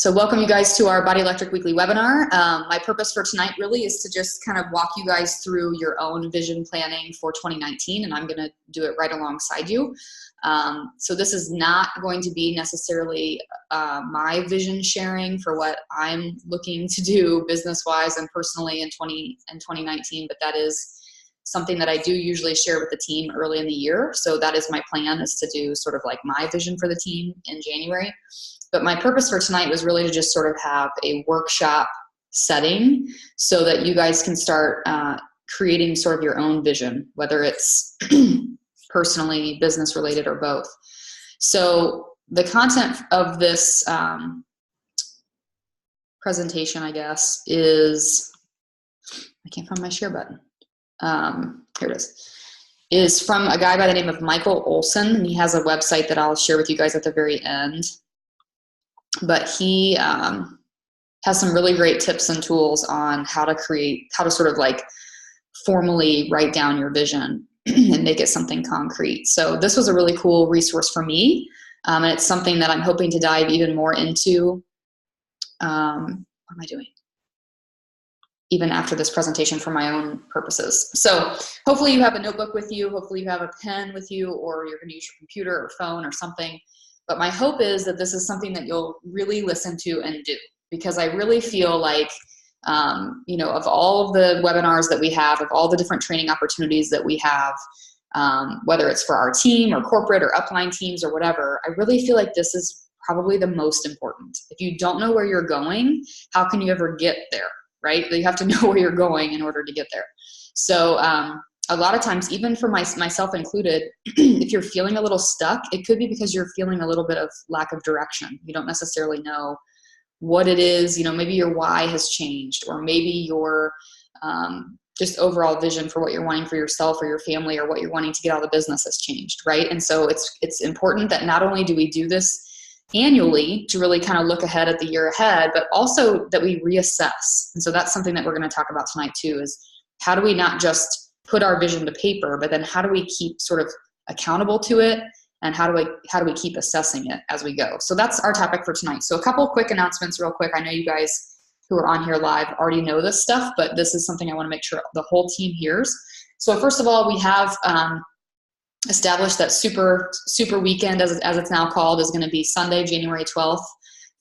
So welcome you guys to our Body Electric Weekly webinar. My purpose for tonight really is to just kind of walk you guys through your own vision planning for 2019, and I'm going to do it right alongside you. So this is not going to be necessarily my vision sharing for what I'm looking to do business-wise and personally in 2019, but that is something that I do usually share with the team early in the year. So that is my plan, is to do sort of like my vision for the team in January. But my purpose for tonight was really to just sort of have a workshop setting so that you guys can start creating sort of your own vision, whether it's personally, business related, or both. So the content of this presentation, I guess, is, I can't find my share button. Here it is from a guy by the name of Michael Olson, and he has a website that I'll share with you guys at the very end. But he has some really great tips and tools on how to sort of like formally write down your vision and make it something concrete. So this was a really cool resource for me, and it's something that I'm hoping to dive even more into. What am I doing? Even after this presentation for my own purposes. So hopefully you have a notebook with you, hopefully you have a pen with you, or you're gonna use your computer or phone or something. But my hope is that this is something that you'll really listen to and do, because I really feel like, of all of the webinars that we have, of all the different training opportunities that we have, whether it's for our team or corporate or upline teams or whatever, I really feel like this is probably the most important. If you don't know where you're going, how can you ever get there, right? You have to know where you're going in order to get there. So a lot of times, even for myself included, if you're feeling a little stuck, it could be because you're feeling a little bit of lack of direction. You don't necessarily know what it is. Maybe your why has changed, or maybe your just overall vision for what you're wanting for yourself or your family, or what you're wanting to get out of the business has changed, right? And so it's important that not only do we do this annually to really kind of look ahead at the year ahead, but also that we reassess. And so that's something that we're going to talk about tonight too, is how do we not just put our vision to paper, but then how do we keep sort of accountable to it, and how do we keep assessing it as we go? So that's our topic for tonight. So a couple quick announcements real quick. I know you guys who are on here live already know this stuff, but this is something I want to make sure the whole team hears. So first of all, we have established that super weekend, as it's now called, is going to be Sunday, January 12th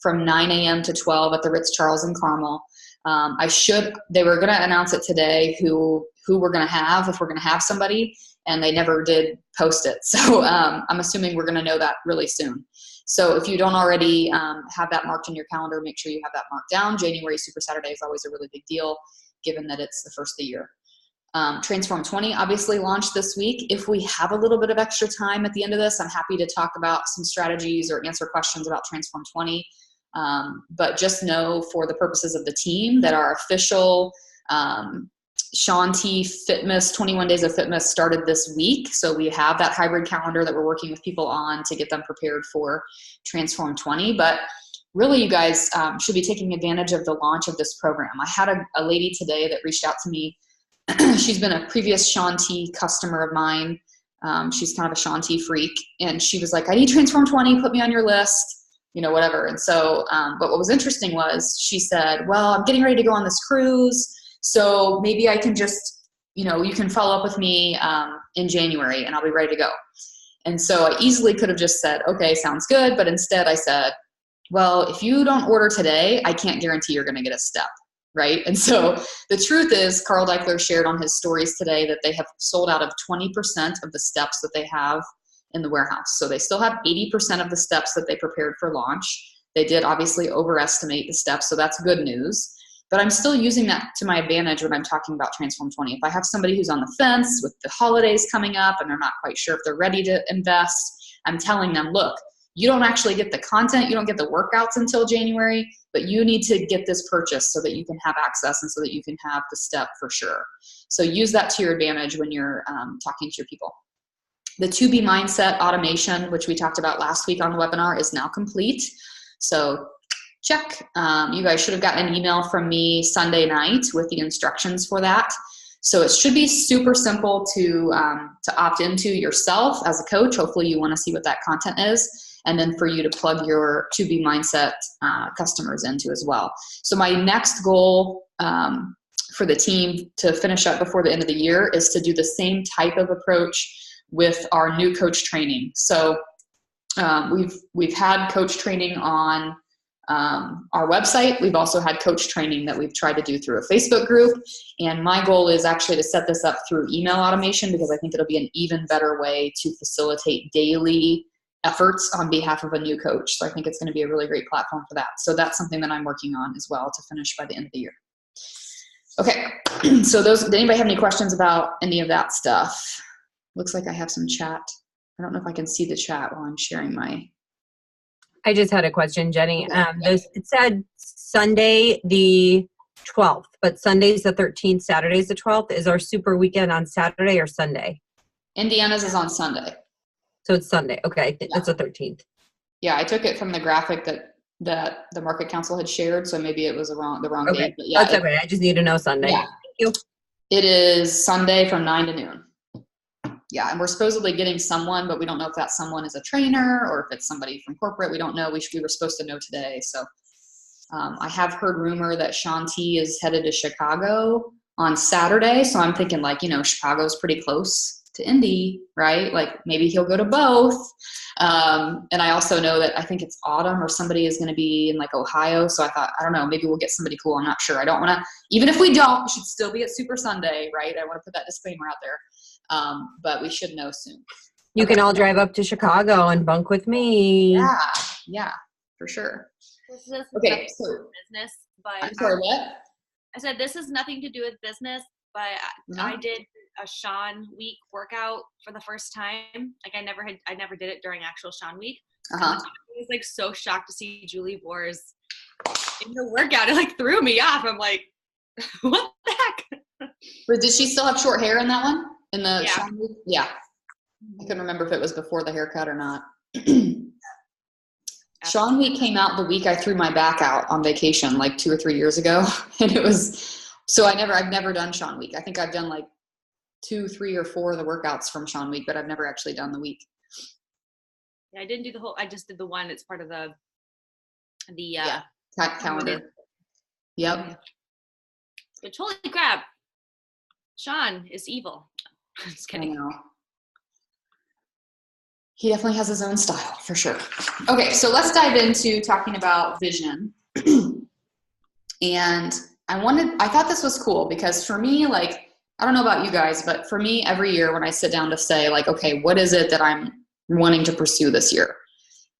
from 9 a.m. to 12 at the Ritz-Charles in Carmel. They were going to announce it today who we're going to have, if we're going to have somebody, and they never did post it. So I'm assuming we're going to know that really soon. So if you don't already have that marked in your calendar, make sure you have that marked down. January Super Saturday is always a really big deal, given that it's the first of the year. Transform 20 obviously launched this week. If we have a little bit of extra time at the end of this, I'm happy to talk about some strategies or answer questions about Transform 20. But just know, for the purposes of the team, that our official Shaun T Fitness 21 Days of Fitness started this week. So we have that hybrid calendar that we're working with people on to get them prepared for Transform 20. But really, you guys should be taking advantage of the launch of this program. I had a lady today that reached out to me. She's been a previous Shaun T customer of mine. She's kind of a Shaun T freak. And she was like, I need Transform 20, put me on your list, whatever. And so, but what was interesting was she said, well, I'm getting ready to go on this cruise, so maybe I can just, you can follow up with me in January and I'll be ready to go. And so I easily could have just said, okay, sounds good. But instead I said, well, if you don't order today, I can't guarantee you're going to get a step, right? And so the truth is, Carl Deichler shared on his stories today that they have sold out of 20% of the steps that they have in the warehouse. So they still have 80% of the steps that they prepared for launch. They did obviously overestimate the steps, so that's good news. But I'm still using that to my advantage when I'm talking about Transform 20. If I have somebody who's on the fence with the holidays coming up and they're not quite sure if they're ready to invest, I'm telling them, look, you don't actually get the content, you don't get the workouts until January, but you need to get this purchase so that you can have access and so that you can have the step for sure. So use that to your advantage when you're talking to your people. The 2B mindset automation, which we talked about last week on the webinar, is now complete. So check. You guys should have gotten an email from me Sunday night with the instructions for that. So it should be super simple to opt into yourself as a coach. Hopefully you want to see what that content is. and then for you to plug your to-be mindset customers into as well. So my next goal for the team to finish up before the end of the year is to do the same type of approach with our new coach training. So we've had coach training on our website. We've also had coach training that we've tried to do through a Facebook group. And my goal is actually to set this up through email automation, because I think it'll be an even better way to facilitate daily efforts on behalf of a new coach. So I think it's going to be a really great platform for that. So that's something that I'm working on as well to finish by the end of the year. Okay. So did anybody have any questions about any of that stuff? Looks like I have some chat. I don't know if I can see the chat while I'm sharing my. I just had a question, Jenny. It said Sunday the 12th, but Sunday's the 13th, Saturday's the 12th. Is our super weekend on Saturday or Sunday? Indiana's is on Sunday. So it's Sunday. Okay, it's the 13th. Yeah, I took it from the graphic that the market council had shared, so maybe it was the wrong okay. date. But yeah, that's okay. I just need to know Sunday. Yeah. Thank you. It is Sunday from 9 to noon. Yeah, and we're supposedly getting someone, but we don't know if that someone is a trainer or if it's somebody from corporate. We don't know. We were supposed to know today. So I have heard rumor that Sean T is headed to Chicago on Saturday. So I'm thinking Chicago's pretty close to Indy, right? Like maybe he'll go to both. And I also know that I think it's Autumn or somebody is going to be in like Ohio. So I thought, I don't know, maybe we'll get somebody cool. I'm not sure. I don't want to, even if we don't, we should still be at Super Sunday, right? I want to put that disclaimer out there. But we should know soon. You can all drive up to Chicago and bunk with me. Yeah, for sure. This is okay, so business, but I'm sorry, what? I said this has nothing to do with business, but I did a Sean Week workout for the first time. Like I never did it during actual Sean Week. I was like so shocked to see Julie Vors in the workout. It like threw me off. I'm like, what the heck? But did she still have short hair in that one? In the yeah. Sean Week? Yeah. I couldn't remember if it was before the haircut or not. Sean Week came out the week I threw my back out on vacation like 2 or 3 years ago. And it was, so I've never done Sean Week. I think I've done like 2, 3, or 4 of the workouts from Sean Week, but I've never actually done the week. Yeah, I didn't do the whole, I just did the one. It's part of the calendar. Yep. But holy crap, Sean is evil. I'm just kidding. I know. He definitely has his own style for sure. Okay, so let's dive into talking about vision. And I thought this was cool because for me, like, I don't know about you guys, but for me, every year when I sit down to say like, okay, what is it that I'm wanting to pursue this year?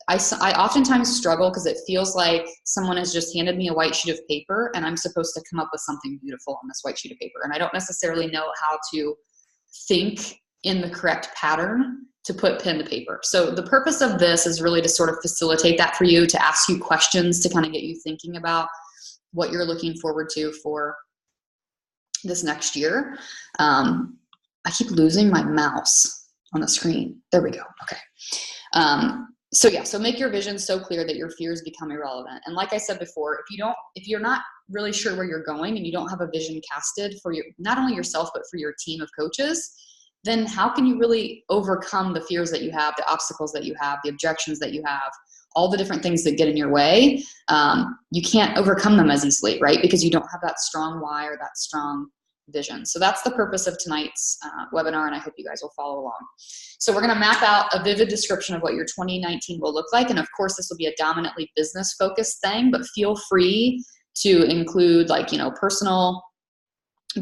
I oftentimes struggle because it feels like someone has just handed me a white sheet of paper and I'm supposed to come up with something beautiful on this white sheet of paper. And I don't necessarily know how to think in the correct pattern to put pen to paper. So the purpose of this is really to sort of facilitate that for you, to ask you questions, to kind of get you thinking about what you're looking forward to for this next year. I keep losing my mouse on the screen. There we go. Okay. So make your vision so clear that your fears become irrelevant. And like I said before, if you're not really sure where you're going and you don't have a vision casted for not only yourself, but for your team of coaches, then how can you really overcome the fears that you have, the obstacles that you have, the objections that you have, all the different things that get in your way? You can't overcome them as easily, right? Because you don't have that strong why or that strong vision. So that's the purpose of tonight's webinar, and I hope you guys will follow along. So we're going to map out a vivid description of what your 2019 will look like. And of course, this will be a dominantly business-focused thing, but feel free to include personal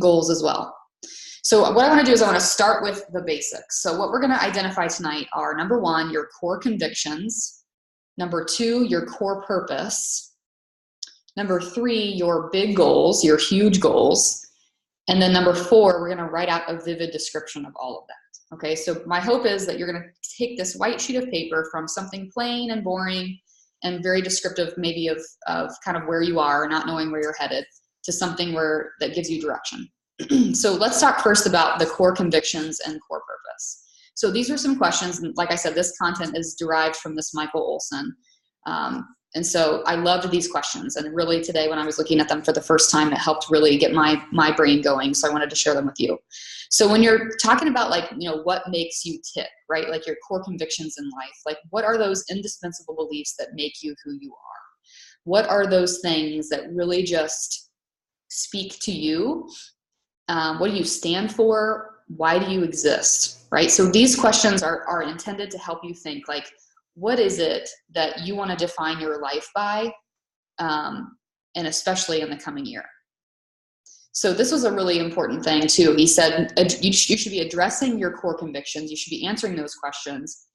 goals as well. So what I want to do is I want to start with the basics. So what we're going to identify tonight are, number 1, your core convictions. Number 2, your core purpose. Number 3, your big goals, your huge goals. And then number 4, we're going to write out a vivid description of all of that. Okay, so my hope is that you're going to take this white sheet of paper from something plain and boring and very descriptive maybe of kind of where you are, not knowing where you're headed, to something that gives you direction. So let's talk first about the core convictions and core purpose. So these are some questions, and like I said, this content is derived from this Michael Olson. And so I loved these questions. And really today, when I was looking at them for the first time, it helped really get my brain going. So I wanted to share them with you. So when you're talking about like, what makes you tick, right? Like your core convictions in life, like what are those indispensable beliefs that make you who you are? What are those things that really just speak to you? What do you stand for? Why do you exist, right? So these questions are intended to help you think like, what is it that you want to define your life by, and especially in the coming year? So this was a really important thing too. He said you should be addressing your core convictions. You should be answering those questions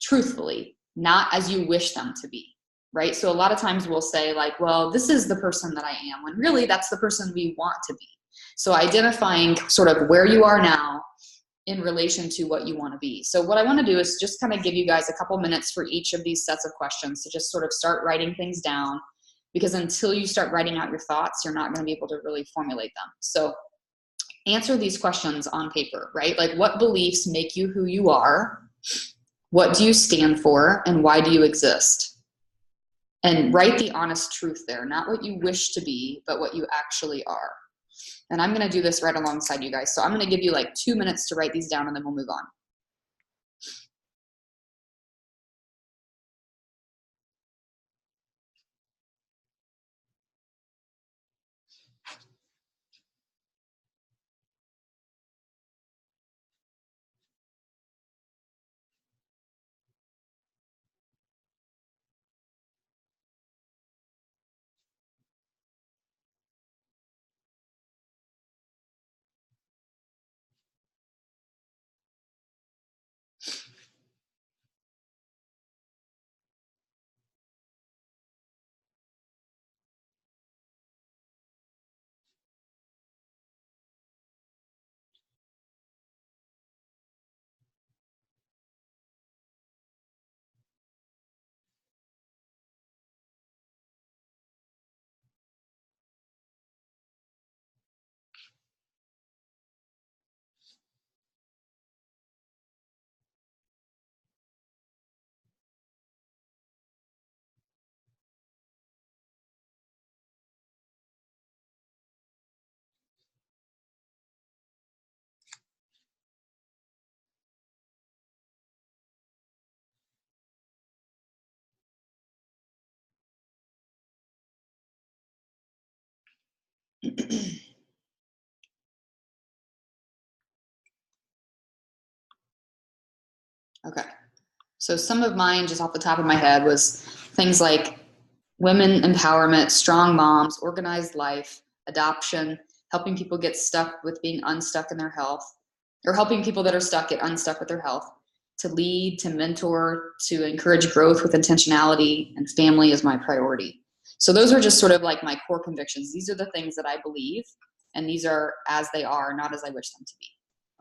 truthfully, not as you wish them to be, right? So a lot of times we'll say like, well, this is the person that I am, when really that's the person we want to be. So identifying sort of where you are now in relation to what you want to be. So what I want to do is just kind of give you guys a couple minutes for each of these sets of questions to just sort of start writing things down, because until you start writing out your thoughts, you're not going to be able to really formulate them. So answer these questions on paper, right? Like, what beliefs make you who you are? What do you stand for? And why do you exist? And write the honest truth there, not what you wish to be, but what you actually are. And I'm going to do this right alongside you guys. So I'm going to give you like 2 minutes to write these down, and then we'll move on. Okay. So some of mine, just off the top of my head, was things like women empowerment, strong moms, organized life, adoption, helping people get stuck with being unstuck in their health, or helping people that are stuck get unstuck with their health, to lead, to mentor, to encourage growth with intentionality, and family is my priority. So those are just sort of like my core convictions. These are the things that I believe, and these are as they are, not as I wish them to be.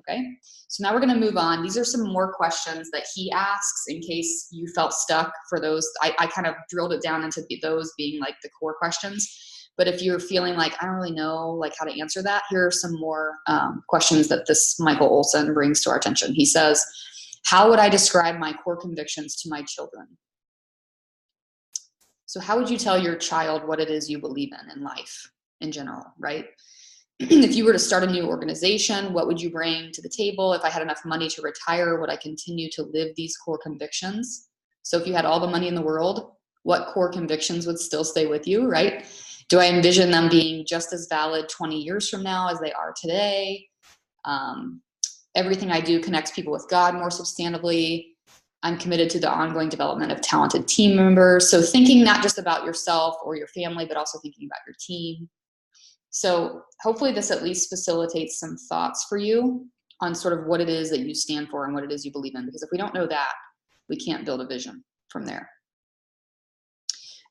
Okay, so now we're going to move on. These are some more questions that he asks in case you felt stuck for those. I kind of drilled it down into those being like the core questions. But if you're feeling like, I don't really know like how to answer that, here are some more questions that this Michael Olson brings to our attention. He says, how would I describe my core convictions to my children? So how would you tell your child what it is you believe in life in general, right? If you were to start a new organization, what would you bring to the table? If I had enough money to retire, would I continue to live these core convictions? So if you had all the money in the world, what core convictions would still stay with you, right? Do I envision them being just as valid 20 years from now as they are today? Everything I do connects people with God more substantively. I'm committed to the ongoing development of talented team members. So thinking not just about yourself or your family, but also thinking about your team. So hopefully this at least facilitates some thoughts for you on sort of what it is that you stand for and what it is you believe in. Because if we don't know that, we can't build a vision from there.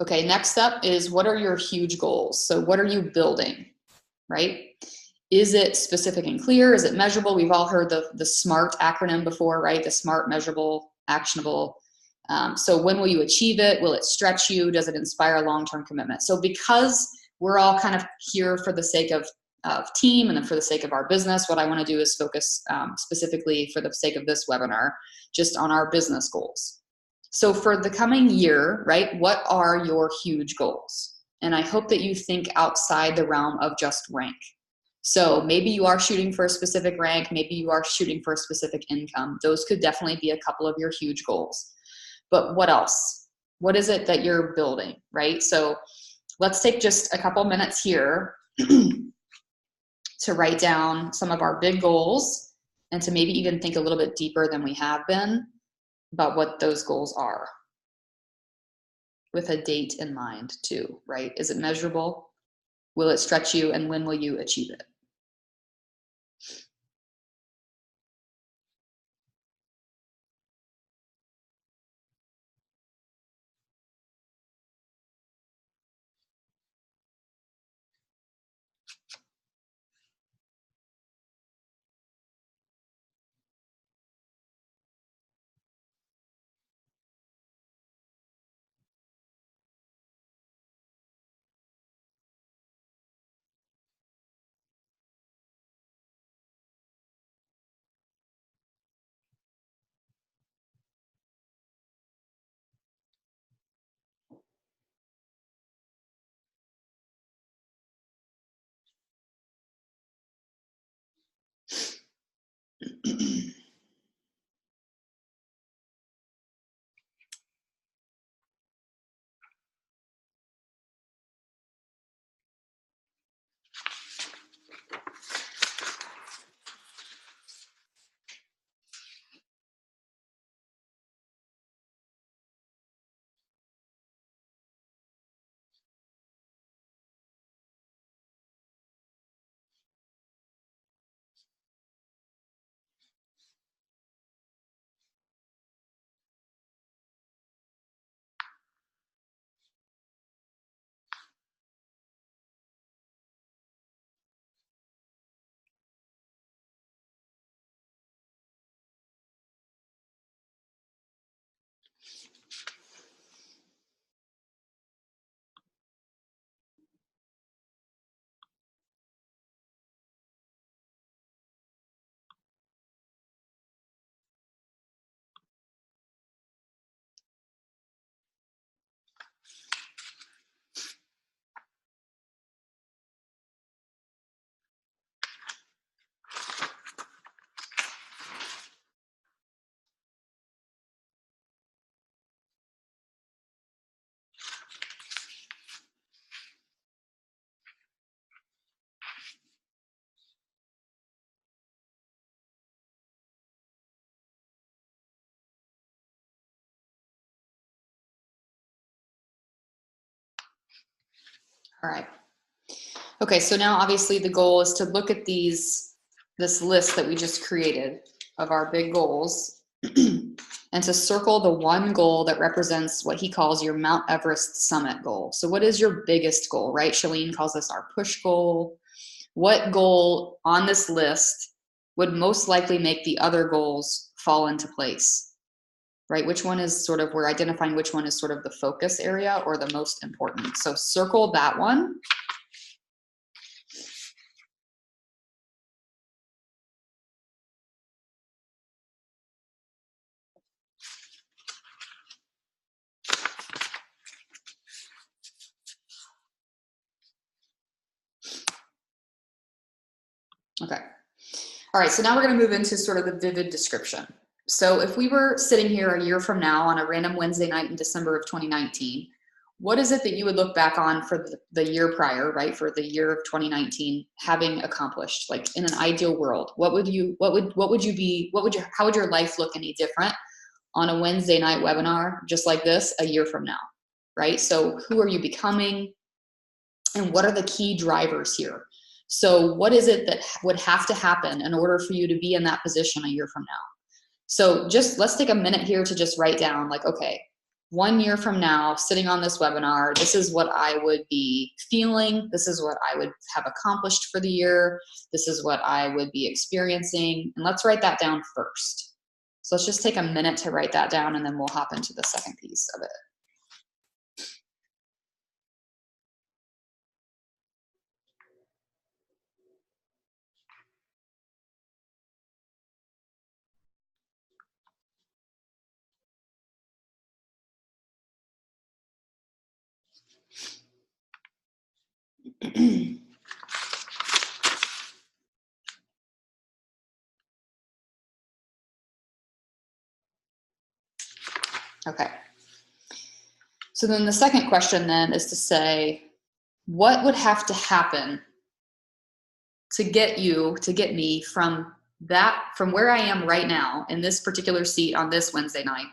Okay, next up is, what are your huge goals? So what are you building, right? Is it specific and clear? Is it measurable? We've all heard the SMART acronym before, right? The SMART: measurable, actionable. So when will you achieve it? Will it stretch you? Does it inspire long-term commitment? So because we're all kind of here for the sake of team and then for the sake of our business, what I want to do is focus specifically for the sake of this webinar just on our business goals. So for the coming year, right, what are your huge goals? And I hope that you think outside the realm of just rank. So maybe you are shooting for a specific rank, maybe you are shooting for a specific income. Those could definitely be a couple of your huge goals. But what else? What is it that you're building, right? So let's take just a couple minutes here to write down some of our big goals and to maybe even think a little bit deeper than we have been about what those goals are, with a date in mind too, right? Is it measurable? Will it stretch you, and when will you achieve it? All right. Okay, so now obviously the goal is to look at this list that we just created of our big goals and to circle the one goal that represents what he calls your Mount Everest summit goal. So what is your biggest goal, right? Shalene calls this our push goal. What goal on this list would most likely make the other goals fall into place, right? Which one is sort of, we're identifying which one is sort of the focus area or the most important. So circle that one. Okay. All right, so now we're going to move into sort of the vivid description. So if we were sitting here a year from now on a random Wednesday night in December of 2019, what is it that you would look back on for the year prior, right? For the year of 2019, having accomplished, like in an ideal world, how would your life look any different on a Wednesday night webinar just like this a year from now, right? So who are you becoming, and what are the key drivers here? So what is it that would have to happen in order for you to be in that position a year from now? So just let's take a minute here to just write down, like, okay, 1 year from now, sitting on this webinar, this is what I would be feeling. This is what I would have accomplished for the year. This is what I would be experiencing. And let's write that down first. So let's just take a minute to write that down, and then we'll hop into the second piece of it. Okay. So then the second question then is to say, what would have to happen to get me from where I am right now in this particular seat on this Wednesday night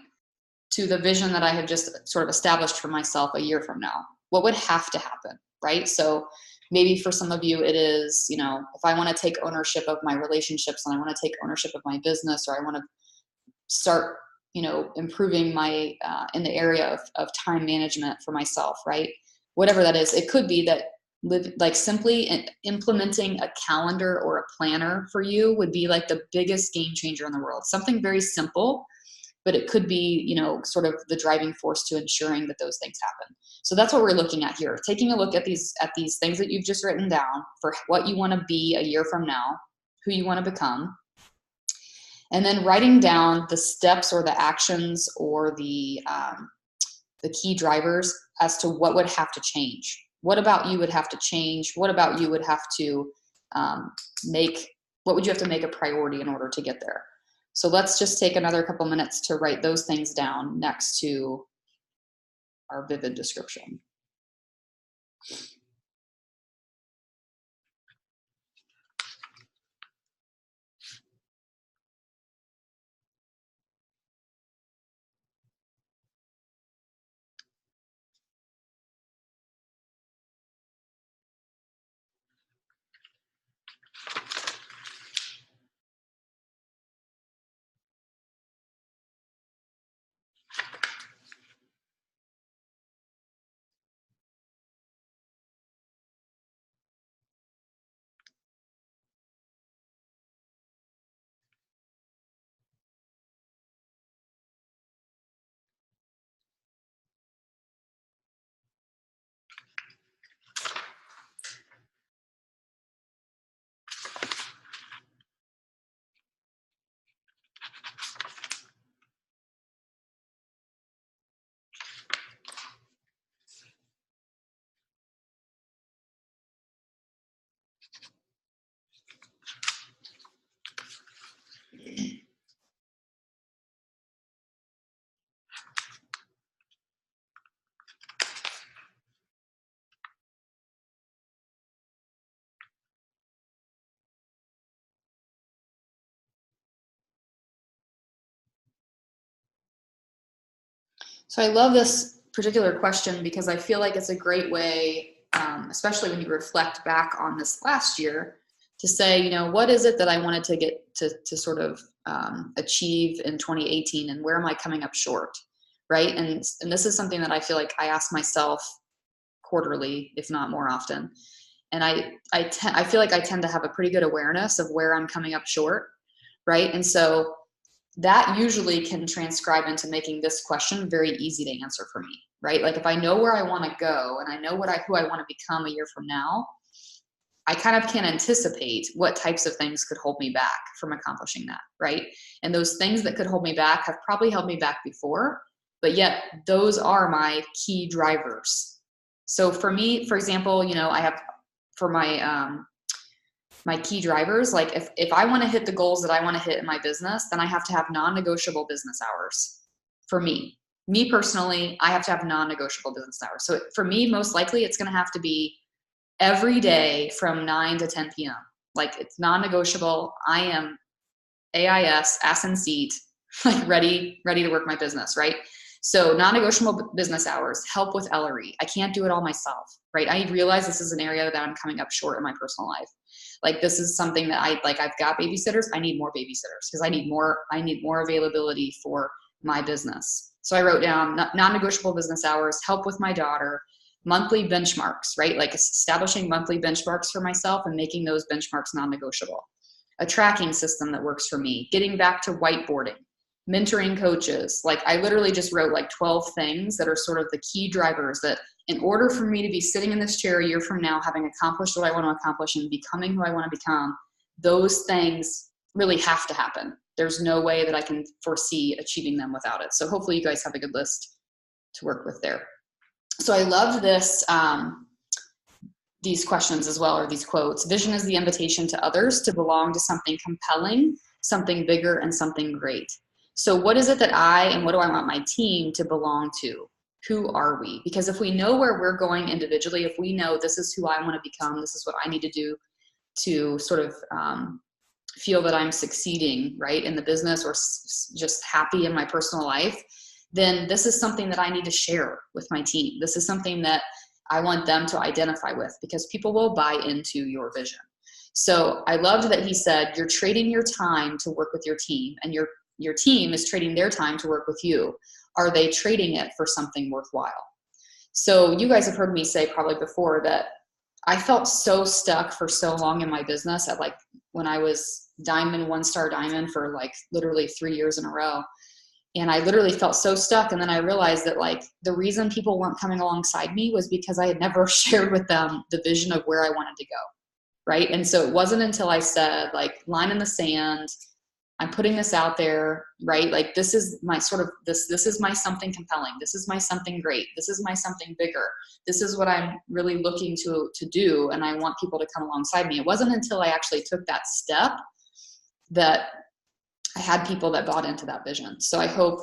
to the vision that I have just sort of established for myself a year from now? What would have to happen, right? So maybe for some of you, it is, if I want to take ownership of my relationships and I want to take ownership of my business, or I want to start, improving my, in the area of time management for myself, right? Whatever that is, it could be that simply implementing a calendar or a planner for you would be like the biggest game changer in the world. Something very simple, but it could be, sort of the driving force to ensuring that those things happen. So that's what we're looking at here. Taking a look at these things that you've just written down for what you want to be a year from now, who you want to become, and then writing down the steps or the actions or the key drivers as to what would have to change. What about you would have to change? What about you would have to what would you have to make a priority in order to get there? So let's just take another couple minutes to write those things down next to our vivid description. So I love this particular question because I feel like it's a great way, especially when you reflect back on this last year, to say, what is it that I wanted to get to sort of achieve in 2018, and where am I coming up short, right? And this is something that I feel like I ask myself quarterly, if not more often. And I feel like I tend to have a pretty good awareness of where I'm coming up short, right? And so that usually can transcribe into making this question very easy to answer for me, right? Like if I know where I want to go and I know who I want to become a year from now, I kind of can anticipate what types of things could hold me back from accomplishing that, right? And those things that could hold me back have probably held me back before, but yet those are my key drivers. So for me, for example, I have for my key drivers, like if I want to hit the goals that I want to hit in my business, then I have to have non-negotiable business hours. For me personally, I have to have non-negotiable business hours. So for me, most likely it's going to have to be every day from 9 to 10 p.m. Like it's non-negotiable. I am AIS, ass in seat, like ready to work my business, right? So non-negotiable business hours, help with Ellery. I can't do it all myself, right? I realize this is an area that I'm coming up short in my personal life. Like this is something that I've got babysitters. I need more babysitters because I need more availability for my business. So I wrote down non-negotiable business hours, help with my daughter, monthly benchmarks, right? Like establishing monthly benchmarks for myself and making those benchmarks non-negotiable. A tracking system that works for me, getting back to whiteboarding, mentoring coaches. Like I literally just wrote like 12 things that are sort of the key drivers that in order for me to be sitting in this chair a year from now, having accomplished what I want to accomplish and becoming who I want to become, those things really have to happen. There's no way that I can foresee achieving them without it. So hopefully you guys have a good list to work with there. So I love this, these questions as well, or these quotes. Vision is the invitation to others to belong to something compelling, something bigger, and something great. So what is it that and what do I want my team to belong to? Who are we? Because if we know where we're going individually, if we know this is who I want to become, this is what I need to do to sort of feel that I'm succeeding, right, in the business, or just happy in my personal life, then this is something that I need to share with my team. This is something that I want them to identify with, because people will buy into your vision. So I loved that he said, you're trading your time to work with your team, and your team is trading their time to work with you. Are they trading it for something worthwhile? So you guys have heard me say probably before that I felt so stuck for so long in my business at like when I was diamond, 1-star diamond for like literally 3 years in a row. And I literally felt so stuck. And then I realized that like the reason people weren't coming alongside me was because I had never shared with them the vision of where I wanted to go. Right. And so it wasn't until I said like line in the sand, I'm putting this out there, right? Like this is my sort of, this is my something compelling. This is my something great. This is my something bigger. This is what I'm really looking to do. And I want people to come alongside me. It wasn't until I actually took that step that I had people that bought into that vision. So I hope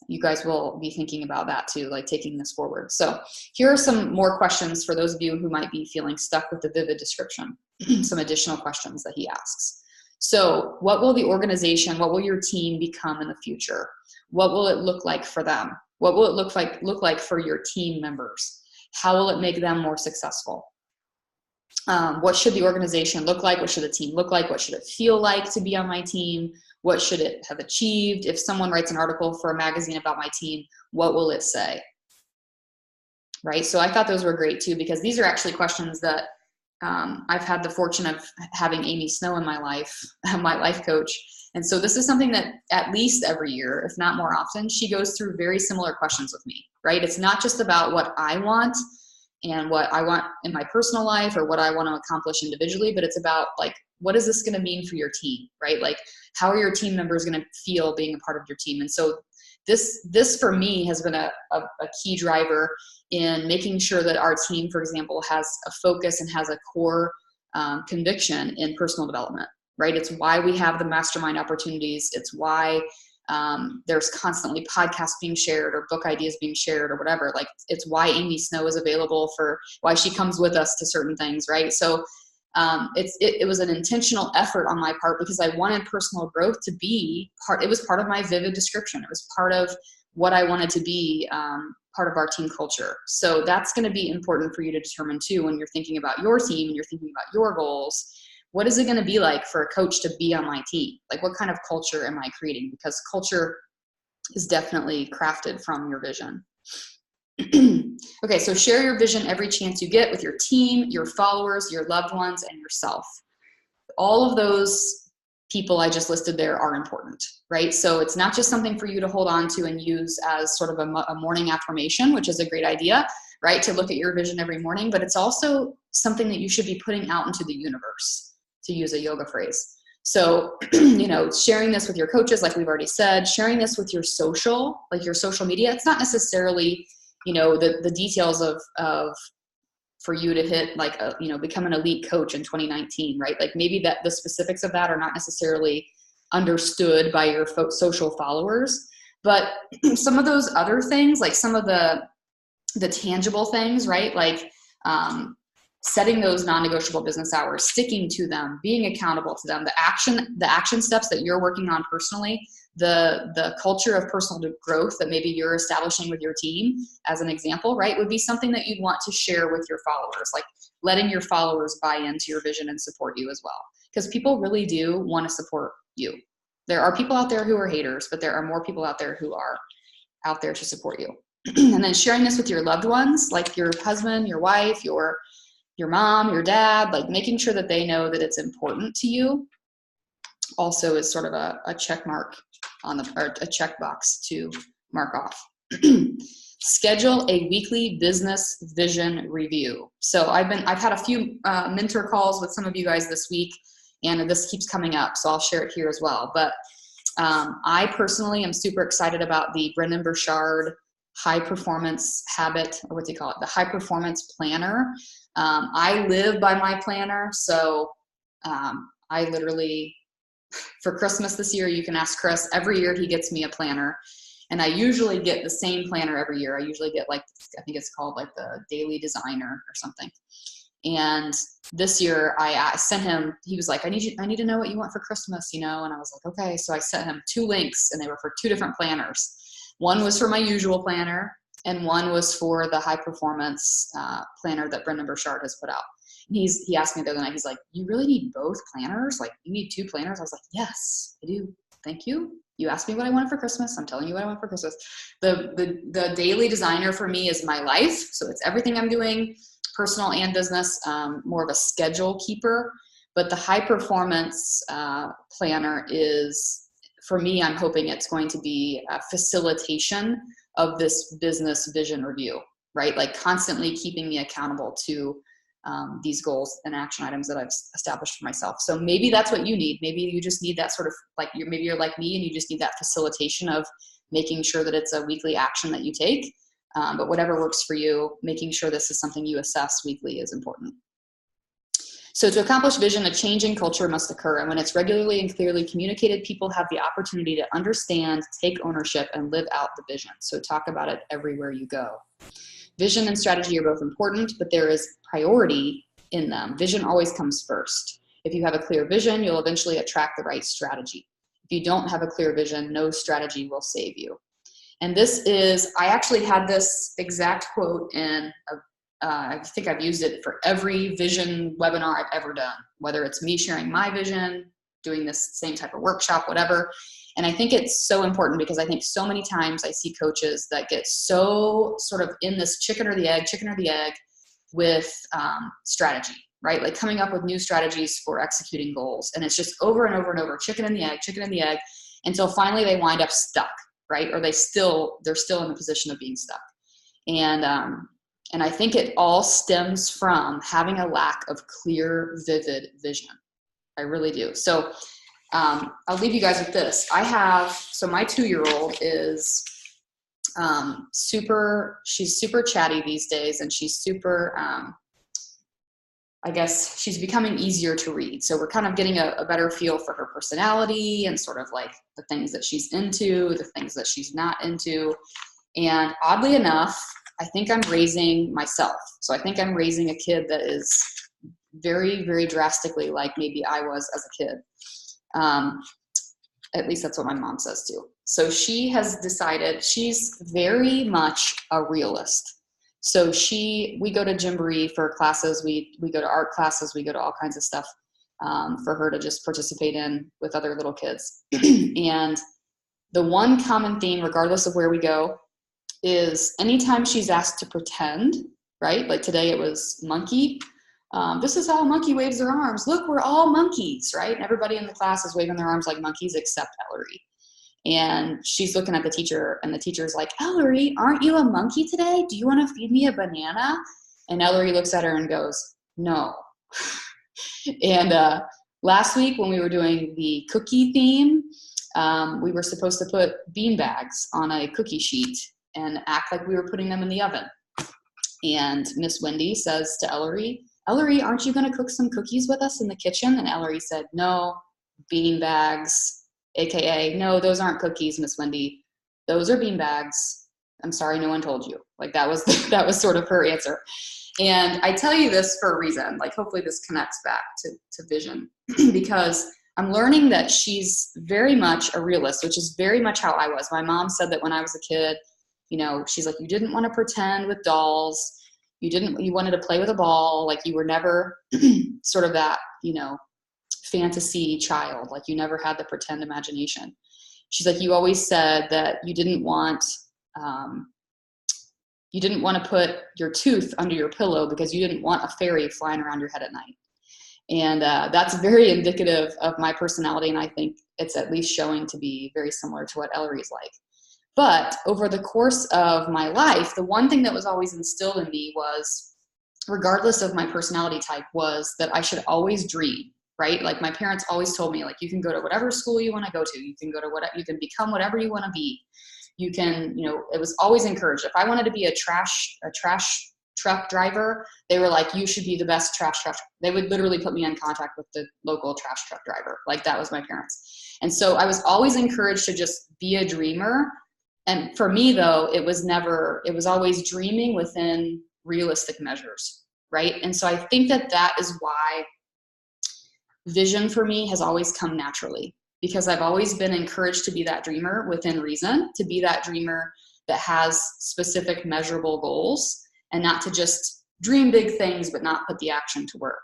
you guys will be thinking about that too, like taking this forward. So here are some more questions for those of you who might be feeling stuck with the vivid description, some additional questions that he asks. So what will the organization, what will your team become in the future? What will it look like for them? What will it look like for your team members? How will it make them more successful? What should the organization look like? What should the team look like? What should it feel like to be on my team? What should it have achieved? If someone writes an article for a magazine about my team, what will it say? Right? So I thought those were great too, because these are actually questions that I've had the fortune of having Amy Snow in my life, my life coach. And so this is something that at least every year, if not more often, she goes through very similar questions with me, right? It's not just about what I want and what I want in my personal life or what I want to accomplish individually, but it's about like, what is this going to mean for your team, right? Like, how are your team members going to feel being a part of your team? And so this for me has been a key driver in making sure that our team, for example, has a focus and has a core conviction in personal development, right? It's why we have the mastermind opportunities. It's why there's constantly podcasts being shared or book ideas being shared or whatever. Like, it's why Amy Snow is available, for why she comes with us to certain things, right? So it was an intentional effort on my part, because I wanted personal growth to be it was part of my vivid description. It was part of what I wanted to be part of our team culture. So that's going to be important for you to determine too, when you're thinking about your team and you're thinking about your goals. What is it going to be like for a coach to be on my team? Like, what kind of culture am I creating? Because culture is definitely crafted from your vision. Okay, so share your vision every chance you get with your team, your followers, your loved ones, and yourself. All of those people I just listed there are important, right? So it's not just something for you to hold on to and use as sort of a morning affirmation, which is a great idea, right? To look at your vision every morning, but it's also something that you should be putting out into the universe, to use a yoga phrase. So, sharing this with your coaches, like we've already said, sharing this with your social media. It's not necessarily the details of for you to hit like become an elite coach in 2019, right? Like, maybe that the specifics of that are not necessarily understood by your social followers, but some of those other things, like some of the tangible things, right? Like setting those non-negotiable business hours, sticking to them, being accountable to them, the action steps that you're working on personally, the culture of personal growth that maybe you're establishing with your team, as an example, right, would be something that you'd want to share with your followers, like letting your followers buy into your vision and support you as well. Because people really do want to support you. There are people out there who are haters, but there are more people out there who are out there to support you. And then sharing this with your loved ones, like your husband, your wife, your mom, your dad, like making sure that they know that it's important to you, also is sort of a check mark or a checkbox to mark off. Schedule a weekly business vision review. So I've had a few mentor calls with some of you guys this week, and this keeps coming up, so I'll share it here as well. But I personally am super excited about the Brendon Burchard high performance habit, or what do you call it? The high performance planner. I live by my planner. So I literally, for Christmas this year, you can ask Chris, every year he gets me a planner. And I usually get the same planner every year. I usually get like, I think it's called like the Daily Designer or something. And this year I sent him, he was like, I need to know what you want for Christmas, And I was like, okay. So I sent him 2 links, and they were for 2 different planners. One was for my usual planner, and one was for the high performance planner that Brendan Burchard has put out. And he asked me the other night, he's like, you really need both planners? Like, you need 2 planners? I was like, yes, I do. Thank you. You asked me what I wanted for Christmas. I'm telling you what I want for Christmas. The Daily Designer for me is my life. So it's everything I'm doing, personal and business, more of a schedule keeper. But the high performance planner is, for me, I'm hoping it's going to be a facilitation of this business vision review, right? Like constantly keeping me accountable to these goals and action items that I've established for myself. So maybe that's what you need. Maybe you just need that sort of like, maybe you're like me and you just need that facilitation of making sure that it's a weekly action that you take. But whatever works for you, making sure this is something you assess weekly is important. So to accomplish vision, a change in culture must occur. And when it's regularly and clearly communicated, people have the opportunity to understand, take ownership, and live out the vision. So talk about it everywhere you go. Vision and strategy are both important, but there is priority in them. Vision always comes first. If you have a clear vision, you'll eventually attract the right strategy. If you don't have a clear vision, no strategy will save you. And this is, I actually had this exact quote in, I think I've used it for every vision webinar I've ever done, whether it's me sharing my vision, doing this same type of workshop, whatever. And I think it's so important because I think so many times I see coaches that get so sort of in this chicken or the egg with strategy, right? Like coming up with new strategies for executing goals. And it's just over and over and over, chicken and the egg, until finally they wind up stuck, right? Or they're still in the position of being stuck. And I think it all stems from having a lack of clear, vivid vision. I really do. So I'll leave you guys with this. So my 2-year-old is she's super chatty these days, and she's super, I guess she's becoming easier to read. So we're kind of getting a better feel for her personality and sort of like the things that she's into, the things that she's not into. And oddly enough, I think I'm raising myself. So I think I'm raising a kid that is very, very drastically like maybe I was as a kid. At least that's what my mom says too. So she has decided she's very much a realist. So we go to Gymboree for classes. We go to art classes. We go to all kinds of stuff for her to just participate in with other little kids. And the one common theme, regardless of where we go, is anytime she's asked to pretend, right? Like today it was monkey. This is how a monkey waves their arms. Look, we're all monkeys, right? And everybody in the class is waving their arms like monkeys except Ellery. And she's looking at the teacher, and the teacher's like, Ellery, aren't you a monkey today? Do you want to feed me a banana? And Ellery looks at her and goes, no. And last week when we were doing the cookie theme, we were supposed to put bean bags on a cookie sheet and act like we were putting them in the oven. And Miss Wendy says to Ellery, aren't you going to cook some cookies with us in the kitchen? And Ellery said, no, bean bags, AKA, no, those aren't cookies, Miss Wendy. Those are bean bags. I'm sorry, no one told you. Like that was sort of her answer. And I tell you this for a reason, like hopefully this connects back to vision, because I'm learning that she's very much a realist, which is very much how I was. My mom said that when I was a kid, she's like, you didn't want to pretend with dolls. You wanted to play with a ball. Like you were never sort of that, fantasy child. Like you never had the pretend imagination. She's like, you always said that you didn't want to put your tooth under your pillow because you didn't want a fairy flying around your head at night. And that's very indicative of my personality. And I think it's at least showing to be very similar to what Ellery's like. But over the course of my life, the one thing that was always instilled in me was, regardless of my personality type, was that I should always dream, right? Like my parents always told me, like, you can go to whatever school you want to go to. You can go to you can become whatever you want to be. You can, it was always encouraged. If I wanted to be a trash truck driver, they were like, you should be the best trash truck. They would literally put me in contact with the local trash truck driver. Like, that was my parents. And so I was always encouraged to just be a dreamer. And for me though, it was always dreaming within realistic measures. Right. And so I think that is why vision for me has always come naturally, because I've always been encouraged to be that dreamer within reason, to be that dreamer that has specific measurable goals, and not to just dream big things, but not put the action to work.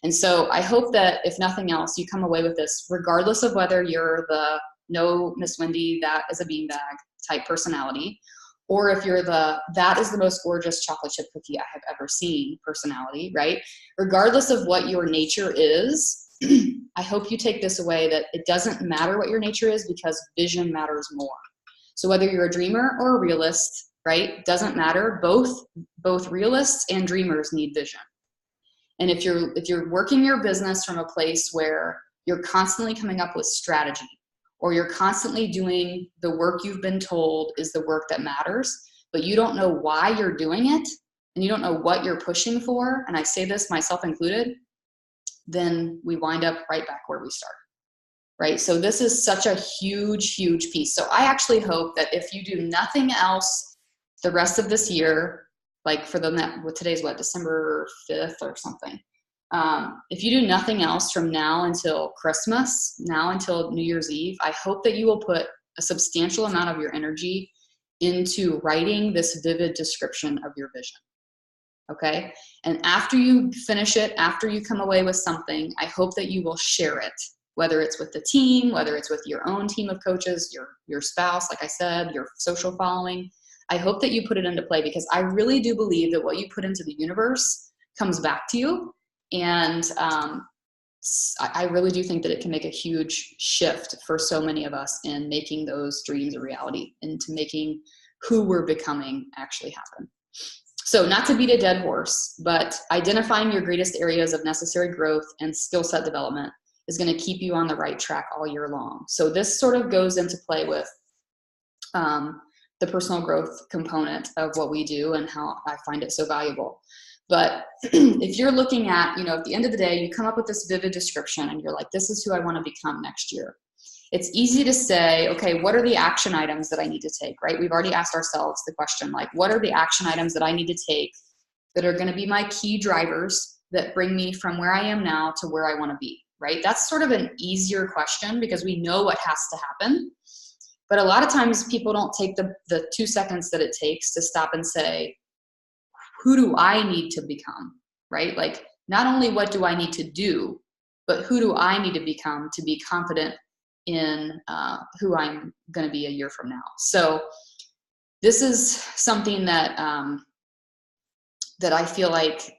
And so I hope that if nothing else, you come away with this, regardless of whether you're the no, Miss Wendy, that is a beanbag type personality, or if you're that is the most gorgeous chocolate chip cookie I have ever seen personality, right? Regardless of what your nature is, I hope you take this away, that it doesn't matter what your nature is, because vision matters more. So whether you're a dreamer or a realist, right, doesn't matter. Both realists and dreamers need vision. And if you're working your business from a place where you're constantly coming up with strategy, or you're constantly doing the work you've been told is the work that matters, but you don't know why you're doing it, and you don't know what you're pushing for, and I say this myself included, then we wind up right back where we started, right? So this is such a huge, huge piece. So I actually hope that if you do nothing else the rest of this year, like for today's December 5th or something. If you do nothing else from now until Christmas, now until New Year's Eve, I hope that you will put a substantial amount of your energy into writing this vivid description of your vision. Okay. And after you finish it, after you come away with something, I hope that you will share it, whether it's with the team, whether it's with your own team of coaches, your spouse, like I said, your social following. I hope that you put it into play, because I really do believe that what you put into the universe comes back to you. And I really do think that it can make a huge shift for so many of us in making those dreams a reality, into making who we're becoming actually happen. So not to beat a dead horse, but identifying your greatest areas of necessary growth and skill set development is going to keep you on the right track all year long. So this sort of goes into play with the personal growth component of what we do and how I find it so valuable. But if you're looking at, at the end of the day, you come up with this vivid description and you're like, this is who I want to become next year. It's easy to say, okay, what are the action items that I need to take, right? We've already asked ourselves the question, like, what are the action items that I need to take that are going to be my key drivers that bring me from where I am now to where I want to be, right? That's sort of an easier question, because we know what has to happen. But a lot of times people don't take the 2 seconds that it takes to stop and say, who do I need to become, right? Like, not only what do I need to do, but who do I need to become to be confident in who I'm going to be a year from now. So this is something that that I feel like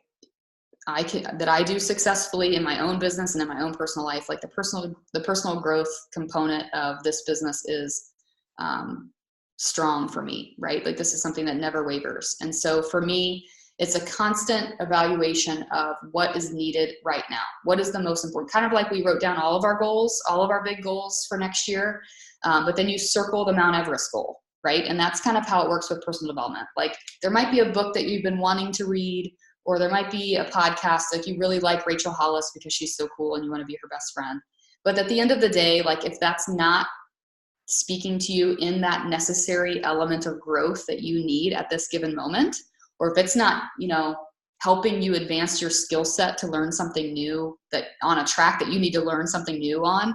that I do successfully in my own business and in my own personal life. Like the personal growth component of this business is strong for me, right? Like, this is something that never wavers. And so for me, it's a constant evaluation of what is needed right now. What is the most important? Kind of like we wrote down all of our goals, all of our big goals for next year, but then you circle the Mount Everest goal, right? And that's kind of how it works with personal development. Like, there might be a book that you've been wanting to read, or there might be a podcast, like you really like Rachel Hollis because she's so cool and you want to be her best friend. But at the end of the day, like, if that's not speaking to you in that necessary element of growth that you need at this given moment, or if it's not, helping you advance your skill set to learn something new, that on a track that you need to learn something new on,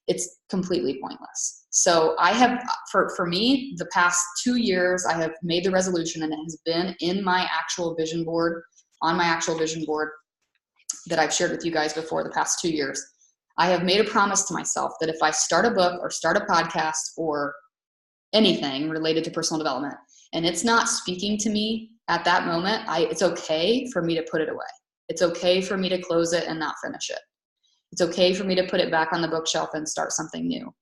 it's completely pointless. So I have, for me, the past 2 years, I have made the resolution, and it has been in my actual vision board, on my actual vision board that I've shared with you guys before the past 2 years. I have made a promise to myself that if I start a book or start a podcast or anything related to personal development, and it's not speaking to me at that moment, it's okay for me to put it away. It's okay for me to close it and not finish it. It's okay for me to put it back on the bookshelf and start something new,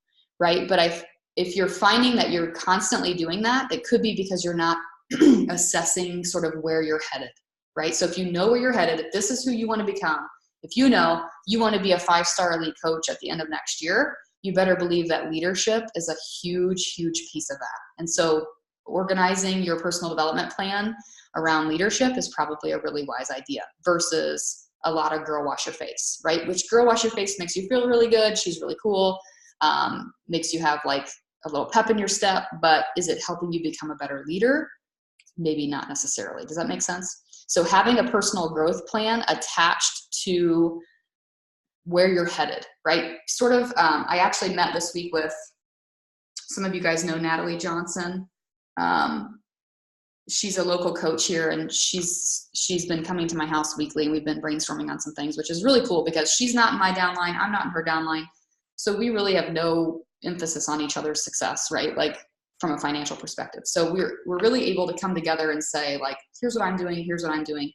right? But if you're finding that you're constantly doing that, it could be because you're not assessing sort of where you're headed, right? So if you know where you're headed, if this is who you want to become, if you know you want to be a 5-star elite coach at the end of next year, you better believe that leadership is a huge, huge piece of that. And so organizing your personal development plan around leadership is probably a really wise idea versus a lot of girl wash your face, right? Which girl wash your face makes you feel really good. She's really cool. Makes you have like a little pep in your step, but is it helping you become a better leader? Maybe not necessarily. Does that make sense? So having a personal growth plan attached to where you're headed, right? Sort of, I actually met this week with, some of you guys know Natalie Johnson. She's a local coach here, and she's been coming to my house weekly, and we've been brainstorming on some things, which is really cool because she's not in my downline, I'm not in her downline. So we really have no emphasis on each other's success, right? Like from a financial perspective. So we're really able to come together and say, like, here's what I'm doing, here's what I'm doing.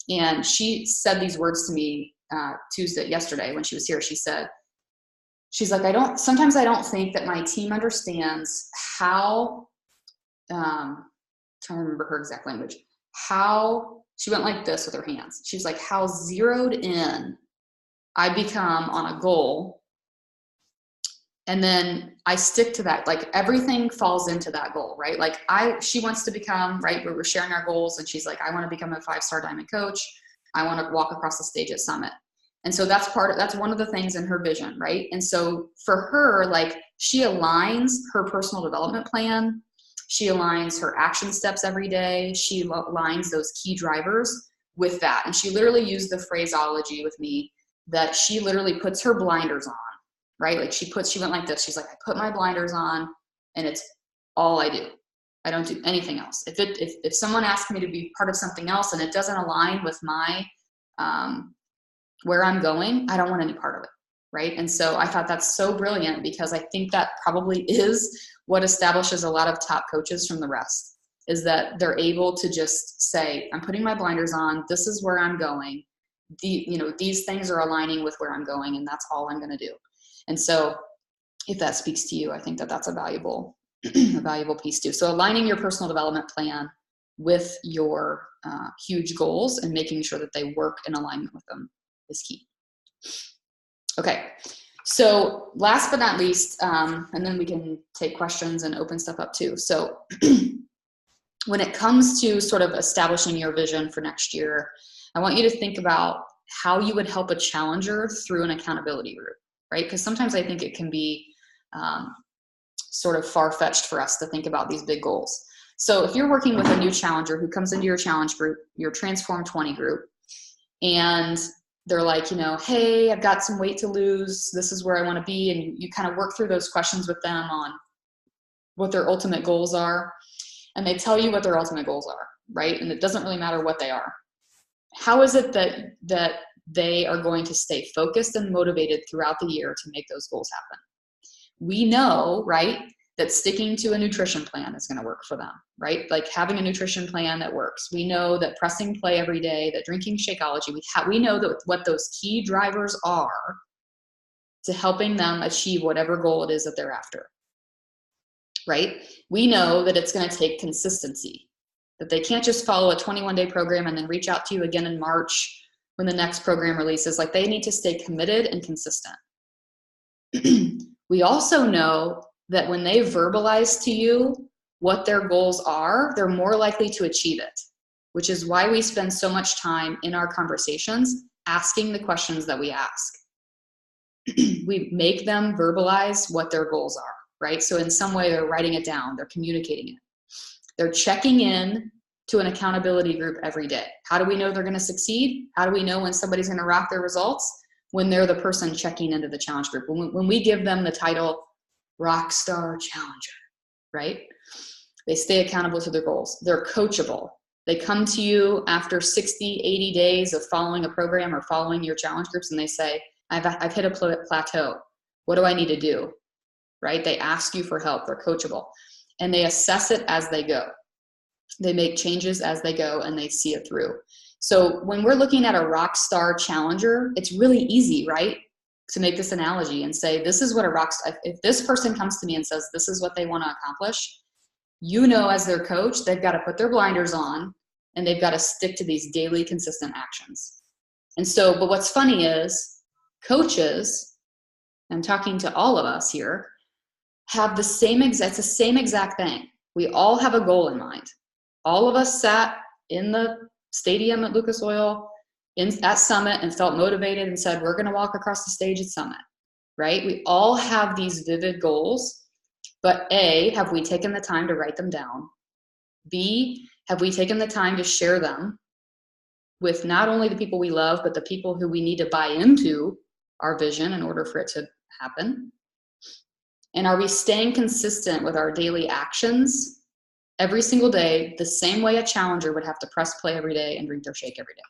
And she said these words to me yesterday when she was here. She's like, sometimes I don't think that my team understands how, trying to remember her exact language, how, she went like this with her hands. She's like, how zeroed in I become on a goal. And then I stick to that, like everything falls into that goal, right? Like she wants to become, right, we're sharing our goals, and she's like, I want to become a 5-star diamond coach. I want to walk across the stage at Summit. And so that's one of the things in her vision, right? And so for her, like, she aligns her personal development plan. She aligns her action steps every day. She aligns those key drivers with that. And she literally used the phraseology with me that she literally puts her blinders on, right? Like she went like this. She's like, I put my blinders on and it's all I do. I don't do anything else. If someone asks me to be part of something else and it doesn't align with my, where I'm going, I don't want any part of it. Right. And so I thought that's so brilliant, because I think that probably is what establishes a lot of top coaches from the rest, is that they're able to just say, I'm putting my blinders on. This is where I'm going. These things are aligning with where I'm going, and that's all I'm going to do. And so if that speaks to you, I think that that's a valuable piece too. So aligning your personal development plan with your huge goals and making sure that they work in alignment with them is key. Okay, so last but not least, and then we can take questions and open stuff up too. So when it comes to sort of establishing your vision for next year, I want you to think about how you would help a challenger through an accountability group, right? Because sometimes I think it can be sort of far-fetched for us to think about these big goals. So if you're working with a new challenger who comes into your challenge group, your Transform 20 group, and they're like, hey, I've got some weight to lose. This is where I want to be. And you kind of work through those questions with them on what their ultimate goals are. And they tell you what their ultimate goals are, right? And it doesn't really matter what they are. How is it that they are going to stay focused and motivated throughout the year to make those goals happen? We know, right, that sticking to a nutrition plan is going to work for them, right? Like having a nutrition plan that works. We know that pressing play every day, that drinking Shakeology, we know that what those key drivers are to helping them achieve whatever goal it is that they're after, right? We know that it's going to take consistency, that they can't just follow a 21-day program and then reach out to you again in March when the next program releases. Like, they need to stay committed and consistent. We also know that when they verbalize to you what their goals are, they're more likely to achieve it, which is why we spend so much time in our conversations asking the questions that we ask. We make them verbalize what their goals are, right? So in some way, they're writing it down, they're communicating it. They're checking in to an accountability group every day. How do we know they're going to succeed? How do we know when somebody's going to rock their results? When they're the person checking into the challenge group. When we give them the title Rockstar Challenger, right? They stay accountable to their goals. They're coachable. They come to you after 60, 80 days of following a program or following your challenge groups, and they say, I've hit a plateau. What do I need to do? Right? They ask you for help. They're coachable. And they assess it as they go. They make changes as they go, and they see it through. So when we're looking at a rock star challenger, it's really easy, right, to make this analogy and say, this is what a rock star, if this person comes to me and says, this is what they want to accomplish, as their coach, they've got to put their blinders on and they've got to stick to these daily consistent actions. And so, but what's funny is coaches I'm talking to all of us here, have the same exact thing. We all have a goal in mind. All of us sat in the stadium at Lucas Oil at Summit and felt motivated and said, we're going to walk across the stage at Summit, right? We all have these vivid goals, but A, have we taken the time to write them down? B, have we taken the time to share them with not only the people we love, but the people who we need to buy into our vision in order for it to happen? And are we staying consistent with our daily actions every single day, the same way a challenger would have to press play every day and drink their shake every day?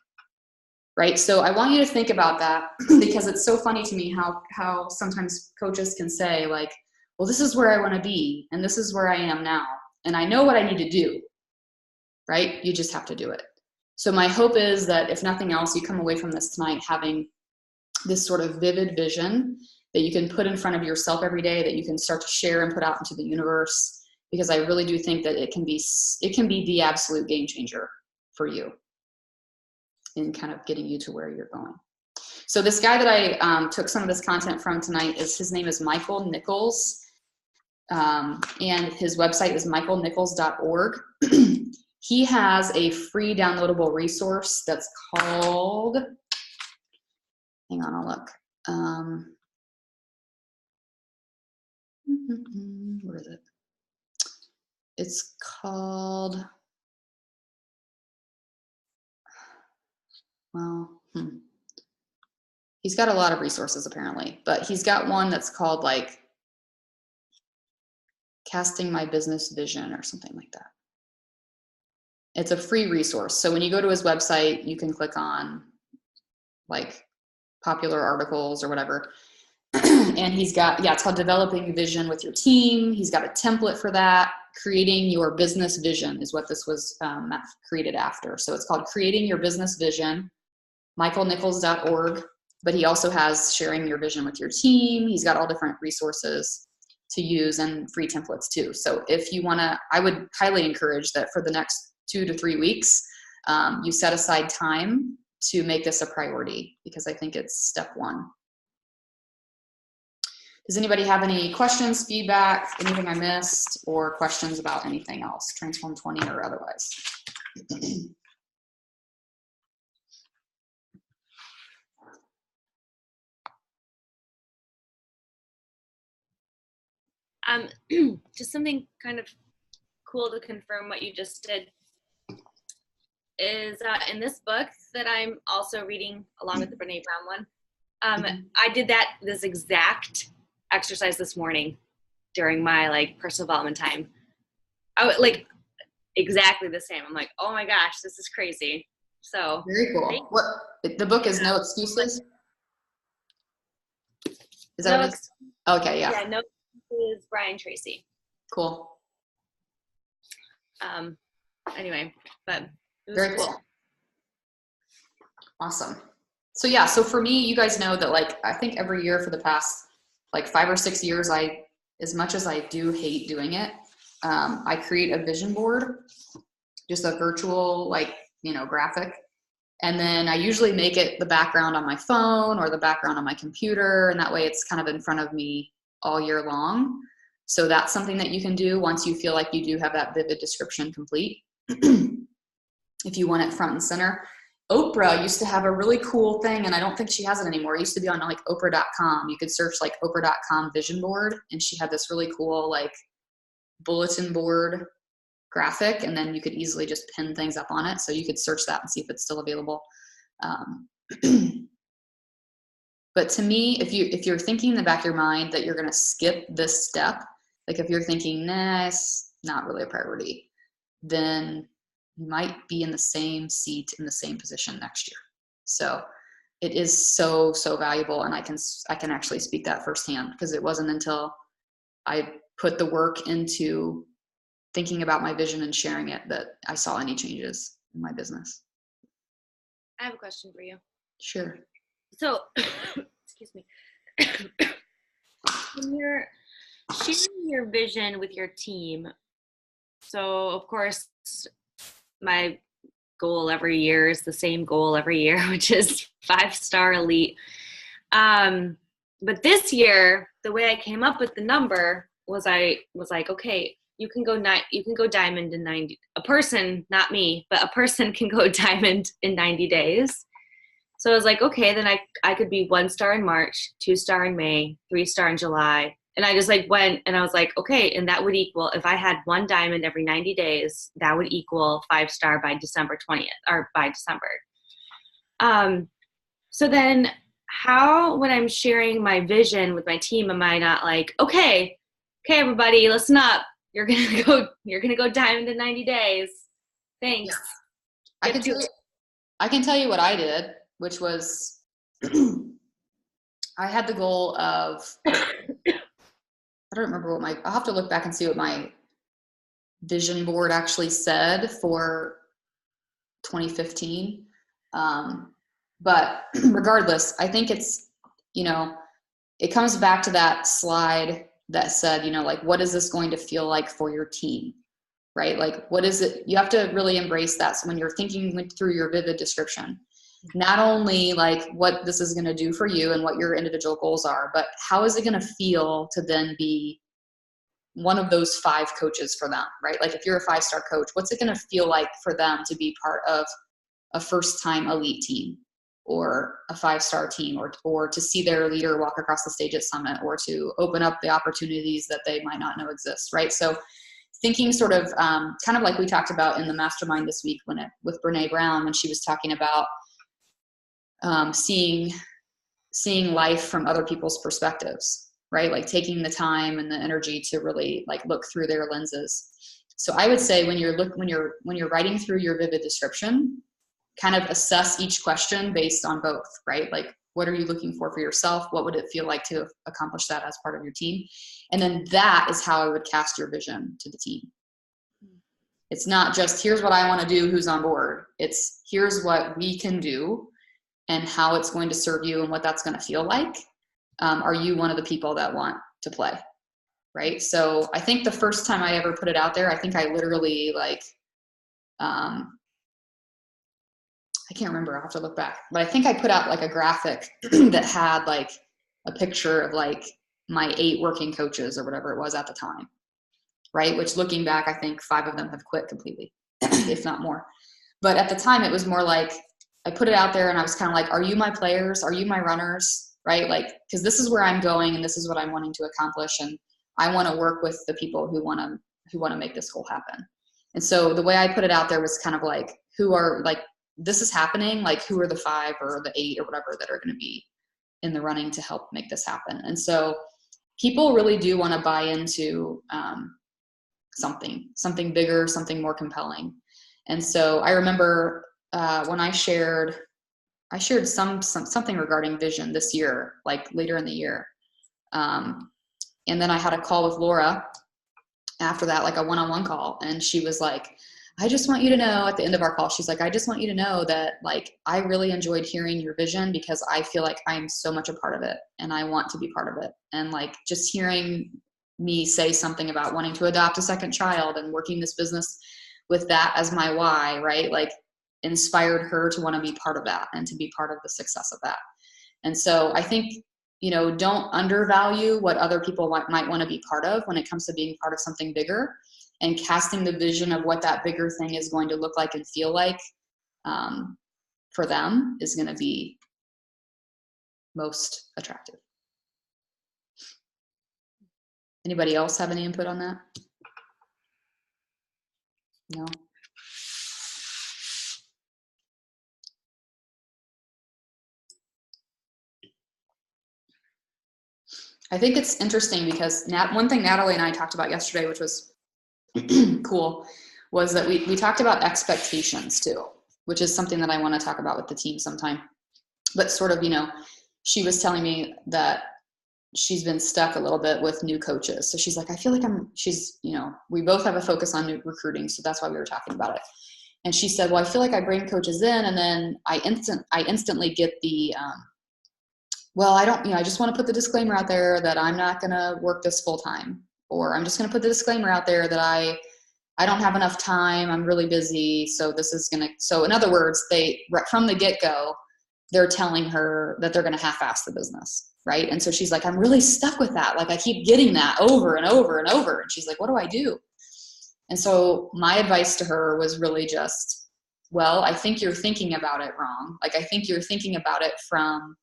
Right? So I want you to think about that, because it's so funny to me how sometimes coaches can say like, well, this is where I want to be, and this is where I am now, and I know what I need to do, right? You just have to do it. So my hope is that if nothing else, you come away from this tonight having this sort of vivid vision that you can put in front of yourself every day, that you can start to share and put out into the universe, because I really do think that it can be the absolute game changer for you in kind of getting you to where you're going. So this guy that I took some of this content from tonight, his name is Michael Nichols, and his website is michaelnichols.org. He has a free downloadable resource that's called, hang on, I'll look. Where is it? It's called, well, he's got a lot of resources apparently, but he's got one that's called like Casting My Business Vision or something like that. It's a free resource. So when you go to his website, you can click on like popular articles or whatever. And he's got, it's called Developing Vision with Your Team. He's got a template for that. Creating Your Business Vision is what this was created after. So it's called Creating Your Business Vision, michaelnichols.org. But he also has Sharing Your Vision with Your Team. He's got all different resources to use and free templates too. So if you want to, I would highly encourage that for the next 2 to 3 weeks, you set aside time to make this a priority, because I think it's step one. Does anybody have any questions, feedback, anything I missed, or questions about anything else, Transform 20 or otherwise? Just something kind of cool to confirm what you just did is in this book that I'm also reading along with the Brene Brown one. I did this exact exercise this morning during my personal development time. I was exactly the same. I'm like, oh my gosh, this is crazy. So very cool. What the book is? No Excuses. Is that what it is? Okay, yeah. Yeah, No Excuses, Brian Tracy. Cool. Anyway, but it was very cool. Awesome. So yeah, so for me, you guys know that I think every year for the past 5 or 6 years, as much as I do hate doing it, I create a vision board, just a virtual graphic. And then I usually make it the background on my phone or the background on my computer. And that way it's kind of in front of me all year long. So that's something that you can do once you feel like you do have that vivid description complete. If you want it front and center. Oprah used to have a really cool thing, and I don't think she has it anymore. It used to be on Oprah.com. You could search Oprah.com vision board, and she had this really cool bulletin board graphic, and then you could easily just pin things up on it. So you could search that and see if it's still available. But to me, if you're thinking in the back of your mind that you're going to skip this step, if you're thinking, nah, it's not really a priority, then you might be in the same seat in the same position next year. So it is so, so valuable. And I can actually speak that firsthand, because it wasn't until I put the work into thinking about my vision and sharing it that I saw any changes in my business. I have a question for you. Sure. So, excuse me. When you're sharing your vision with your team, so of course, my goal every year is the same goal every year, which is 5-star elite. but this year, the way I came up with the number was I was like, okay, you can go diamond in 90. A person, not me, but a person can go diamond in 90 days. So I was like, okay, then I could be 1 star in March, 2 star in May, 3 star in July. And I just like went and I was like, okay, and that would equal, if I had 1 diamond every 90 days, that would equal 5 star by December 20th or by December. So then when I'm sharing my vision with my team, am I not like, okay, everybody, listen up. You're gonna go diamond in 90 days. Thanks. Yeah. I can tell you what I did, which was I had the goal of I don't remember I'll have to look back and see what my vision board actually said for 2015. But regardless, I think it's, it comes back to that slide that said, like, what is this going to feel like for your team, right? Like, what is it? You have to really embrace that. So when you're thinking through your vivid description, not only like what this is going to do for you and what your individual goals are, but how is it going to feel to then be one of those 5 coaches for them, right? Like if you're a 5-star coach, what's it going to feel like for them to be part of a first-time elite team or a 5-star team, or to see their leader walk across the stage at Summit, or to open up the opportunities that they might not know exist, right? So thinking sort of kind of like we talked about in the mastermind this week with Brene Brown, when she was talking about seeing life from other people's perspectives, right? Like taking the time and the energy to really like look through their lenses. So I would say when you're writing through your vivid description, kind of assess each question based on both, right? Like, what are you looking for yourself? What would it feel like to accomplish that as part of your team? And then that is how I would cast your vision to the team. It's not just, here's what I want to do, who's on board. It's, here's what we can do and how it's going to serve you and what that's going to feel like. Are you one of the people that want to play? Right? So I think the first time I ever put it out there, I think I literally like, I can't remember, I'll have to look back, but I think I put out like a graphic that had like a picture of like my 8 working coaches or whatever it was at the time, right? Which looking back, I think 5 of them have quit completely, if not more. But at the time it was more like, I put it out there and I was kind of like, are you my players? Are you my runners? Right? Like, because this is where I'm going and this is what I'm wanting to accomplish. And I want to work with the people who want to make this goal happen. And so the way I put it out there was kind of like, who are like, this is happening, like who are the 5 or the 8 or whatever that are going to be in the running to help make this happen. And so people really do want to buy into something bigger, something more compelling. And so I remember when I shared something regarding vision this year, like later in the year. And then I had a call with Laura after that, like a one-on-one call. And she was like, I just want you to know, at the end of our call, she's like, I just want you to know that like, I really enjoyed hearing your vision because I feel like I'm so much a part of it and I want to be part of it. And like, just hearing me say something about wanting to adopt a second child and working this business with that as my why, right? Like inspired her to want to be part of that and to be part of the success of that. And so I think, don't undervalue what other people might want to be part of when it comes to being part of something bigger, and casting the vision of what that bigger thing is going to look like and feel like for them is going to be most attractive. Anybody else have any input on that? No? I think it's interesting because one thing Natalie and I talked about yesterday, which was cool, was that we talked about expectations too, which is something that I want to talk about with the team sometime. But sort of, she was telling me that she's been stuck a little bit with new coaches. So she's like, I feel like we both have a focus on new recruiting. So that's why we were talking about it. And she said, well, I feel like I bring coaches in and then I instantly get the, well, I just want to put the disclaimer out there that I'm not going to work this full time, or I'm just going to put the disclaimer out there that I don't have enough time. I'm really busy. So so in other words, from the get-go, they're telling her that they're going to half-ass the business, right? And so she's like, I'm really stuck with that. Like I keep getting that over and over and over. And she's like, what do I do? And so my advice to her was really just, well, I think you're thinking about it wrong. Like I think you're thinking about it from,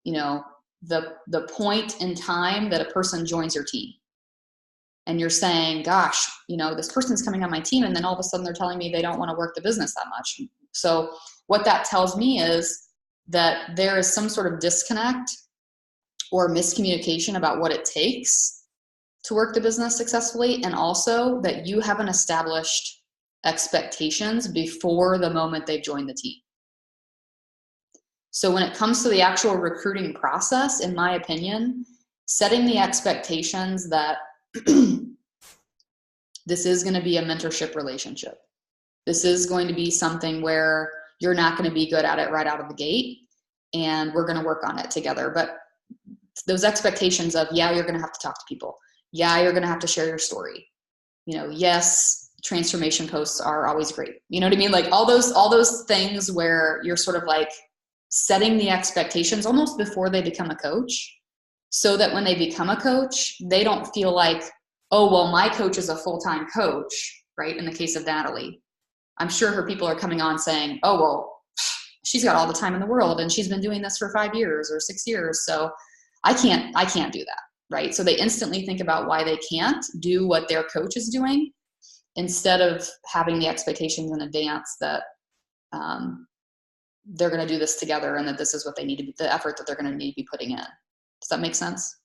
you know, the point in time that a person joins your team. And you're saying, gosh, you know, this person's coming on my team, and then all of a sudden they're telling me they don't want to work the business that much. So what that tells me is that there is some sort of disconnect or miscommunication about what it takes to work the business successfully, and also that you haven't established expectations before the moment they've joined the team. So when it comes to the actual recruiting process, in my opinion, setting the expectations that this is going to be a mentorship relationship. This is going to be something where you're not going to be good at it right out of the gate, and we're going to work on it together. But those expectations of, yeah, you're going to have to talk to people. Yeah, you're going to have to share your story. You know, yes, transformation posts are always great. You know what I mean? Like all those things where you're sort of like setting the expectations almost before they become a coach, so that when they become a coach, they don't feel like, oh, well, my coach is a full-time coach, right? In the case of Natalie, I'm sure her people are coming on saying, oh, well, she's got all the time in the world and she's been doing this for 5 years or 6 years. So I can't do that, right? So they instantly think about why they can't do what their coach is doing, instead of having the expectations in advance that they're going to do this together and that this is what they need to be, the effort that they're going to need to be putting in. Does that make sense?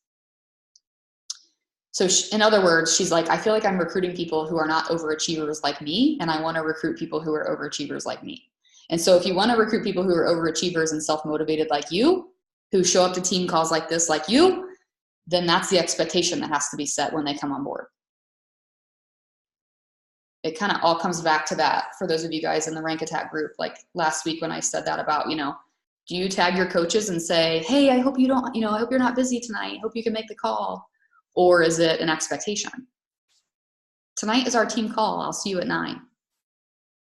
So in other words, she's like, I feel like I'm recruiting people who are not overachievers like me, and I want to recruit people who are overachievers like me. And so if you want to recruit people who are overachievers and self-motivated like you, who show up to team calls like this like you, then that's the expectation that has to be set when they come on board. It kind of all comes back to that for those of you guys in the Rank Attack group, like last week when I said that about, you know, do you tag your coaches and say, hey, I hope you don't, you know, I hope you're not busy tonight. Hope you can make the call. Or is it an expectation? Tonight is our team call. I'll see you at 9.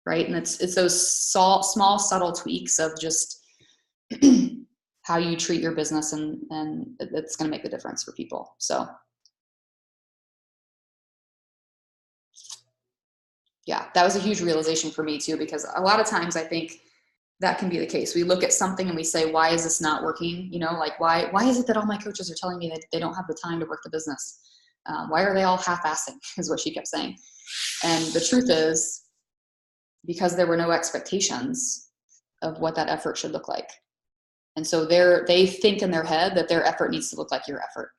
Right? And it's those small, subtle tweaks of just how you treat your business, and it's going to make the difference for people. So yeah, that was a huge realization for me too, because a lot of times I think that can be the case. We look at something and we say, why is this not working? You know, like why is it that all my coaches are telling me that they don't have the time to work the business? Why are they all half-assing is what she kept saying. And the truth is, because there were no expectations of what that effort should look like. And so they think in their head that their effort needs to look like your effort.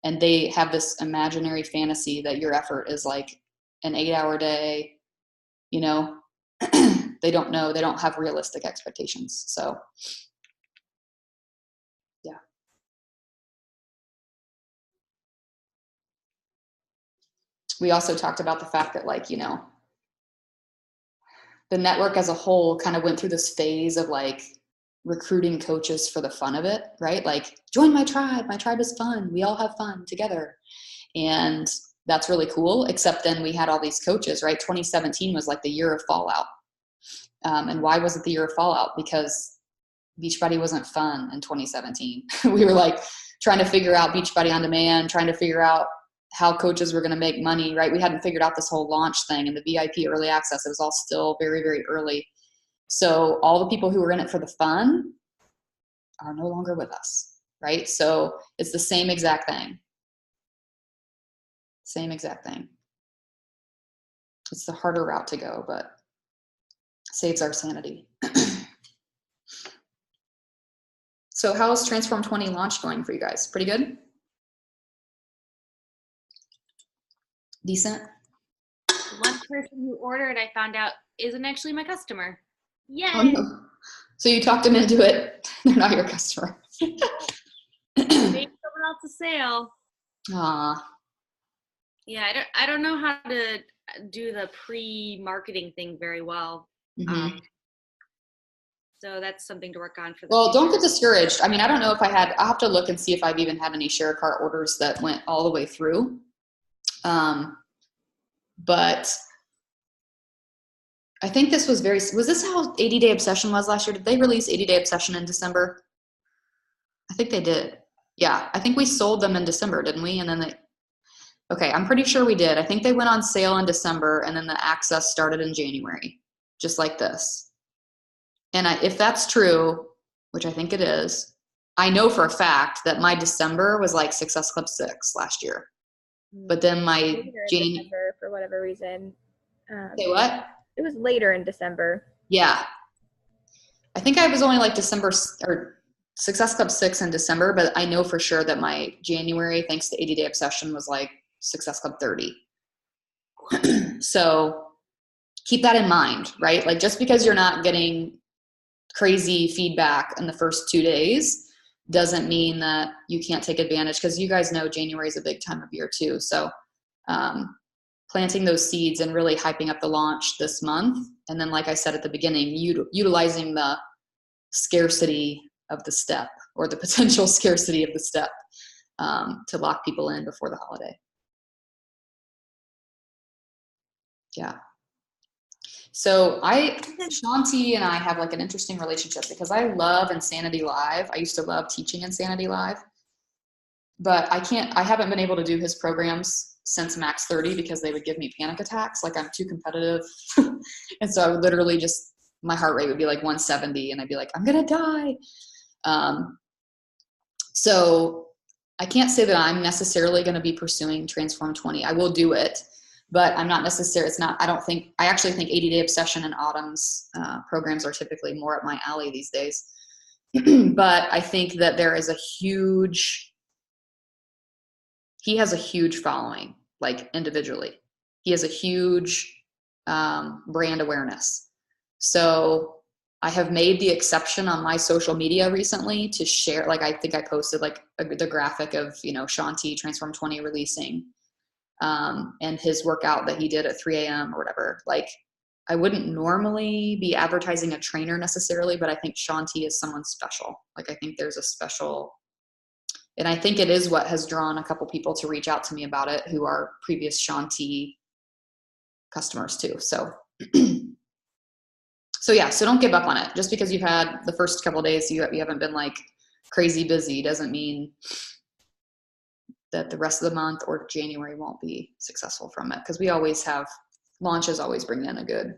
And they have this imaginary fantasy that your effort is like an 8-hour day, you know. They don't know, they don't have realistic expectations. So yeah. We also talked about the fact that, like, you know, the network as a whole kind of went through this phase of like recruiting coaches for the fun of it, right? Like, join my tribe. My tribe is fun. We all have fun together. And that's really cool. Except then we had all these coaches, right? 2017 was like the year of fallout. And why was it the year of fallout? Because Beachbody wasn't fun in 2017. We were like trying to figure out Beachbody on demand, trying to figure out how coaches were going to make money, right? We hadn't figured out this whole launch thing and the VIP early access. It was all still very, very early. So all the people who were in it for the fun are no longer with us, right? So it's the same exact thing. Same exact thing. It's the harder route to go, but saves our sanity. So how's Transform 20 launch going for you guys? Pretty good? Decent? One person who ordered, I found out, isn't actually my customer. Yay! Oh, no. So you talked them into it. They're not your customer. Made someone else a sale. Aw. Yeah, I don't know how to do the pre-marketing thing very well. Mm-hmm. So that's something to work on for the Well, future. don't get discouraged. I mean, I don't know if I'll have to look and see if I've even had any share cart orders that went all the way through. But I think this was was this how 80 Day Obsession was last year? Did they release 80 Day Obsession in December? I think they did. Yeah, I think we sold them in December, didn't we? And then okay, I'm pretty sure we did. I think they went on sale in December and then the access started in January, just like this. And if that's true, which I think it is, I know for a fact that my December was like Success Club 6 last year. But then my December, for whatever reason. Say what? It was later in December. Yeah. I think I was only like December or Success Club 6 in December, but I know for sure that my January, thanks to 80 Day Obsession, was like Success Club 30. So keep that in mind, right? Like just because you're not getting crazy feedback in the first 2 days doesn't mean that you can't take advantage, because you guys know January is a big time of year too. So planting those seeds and really hyping up the launch this month. And then, like I said at the beginning, utilizing the scarcity of the step, or the potential scarcity of the step, to lock people in before the holiday. Yeah. So Shanti and I have like an interesting relationship because I love Insanity Live. I used to love teaching Insanity Live, but I haven't been able to do his programs since Max 30 because they would give me panic attacks. Like I'm too competitive. And so I would literally my heart rate would be like 170 and I'd be like, I'm going to die. So I can't say that I'm necessarily going to be pursuing Transform 20. I will do it, but I'm not necessarily, I actually think 80 Day Obsession and Autumn's programs are typically more up my alley these days. But I think that there is he has a huge following, like individually. He has a huge brand awareness. So I have made the exception on my social media recently to share, like I think I posted like the graphic of, Shanti Transform 20 releasing and his workout that he did at 3 a.m. or whatever. Like I wouldn't normally be advertising a trainer necessarily, but I think Shanti is someone special. Like I think there's a special, and I think it is what has drawn a couple people to reach out to me about it who are previous Shanti customers too. So, so don't give up on it. Just because you've had the first couple of days, you haven't been like crazy busy doesn't mean that the rest of the month or January won't be successful from it. Cause we always have launches always bring in a good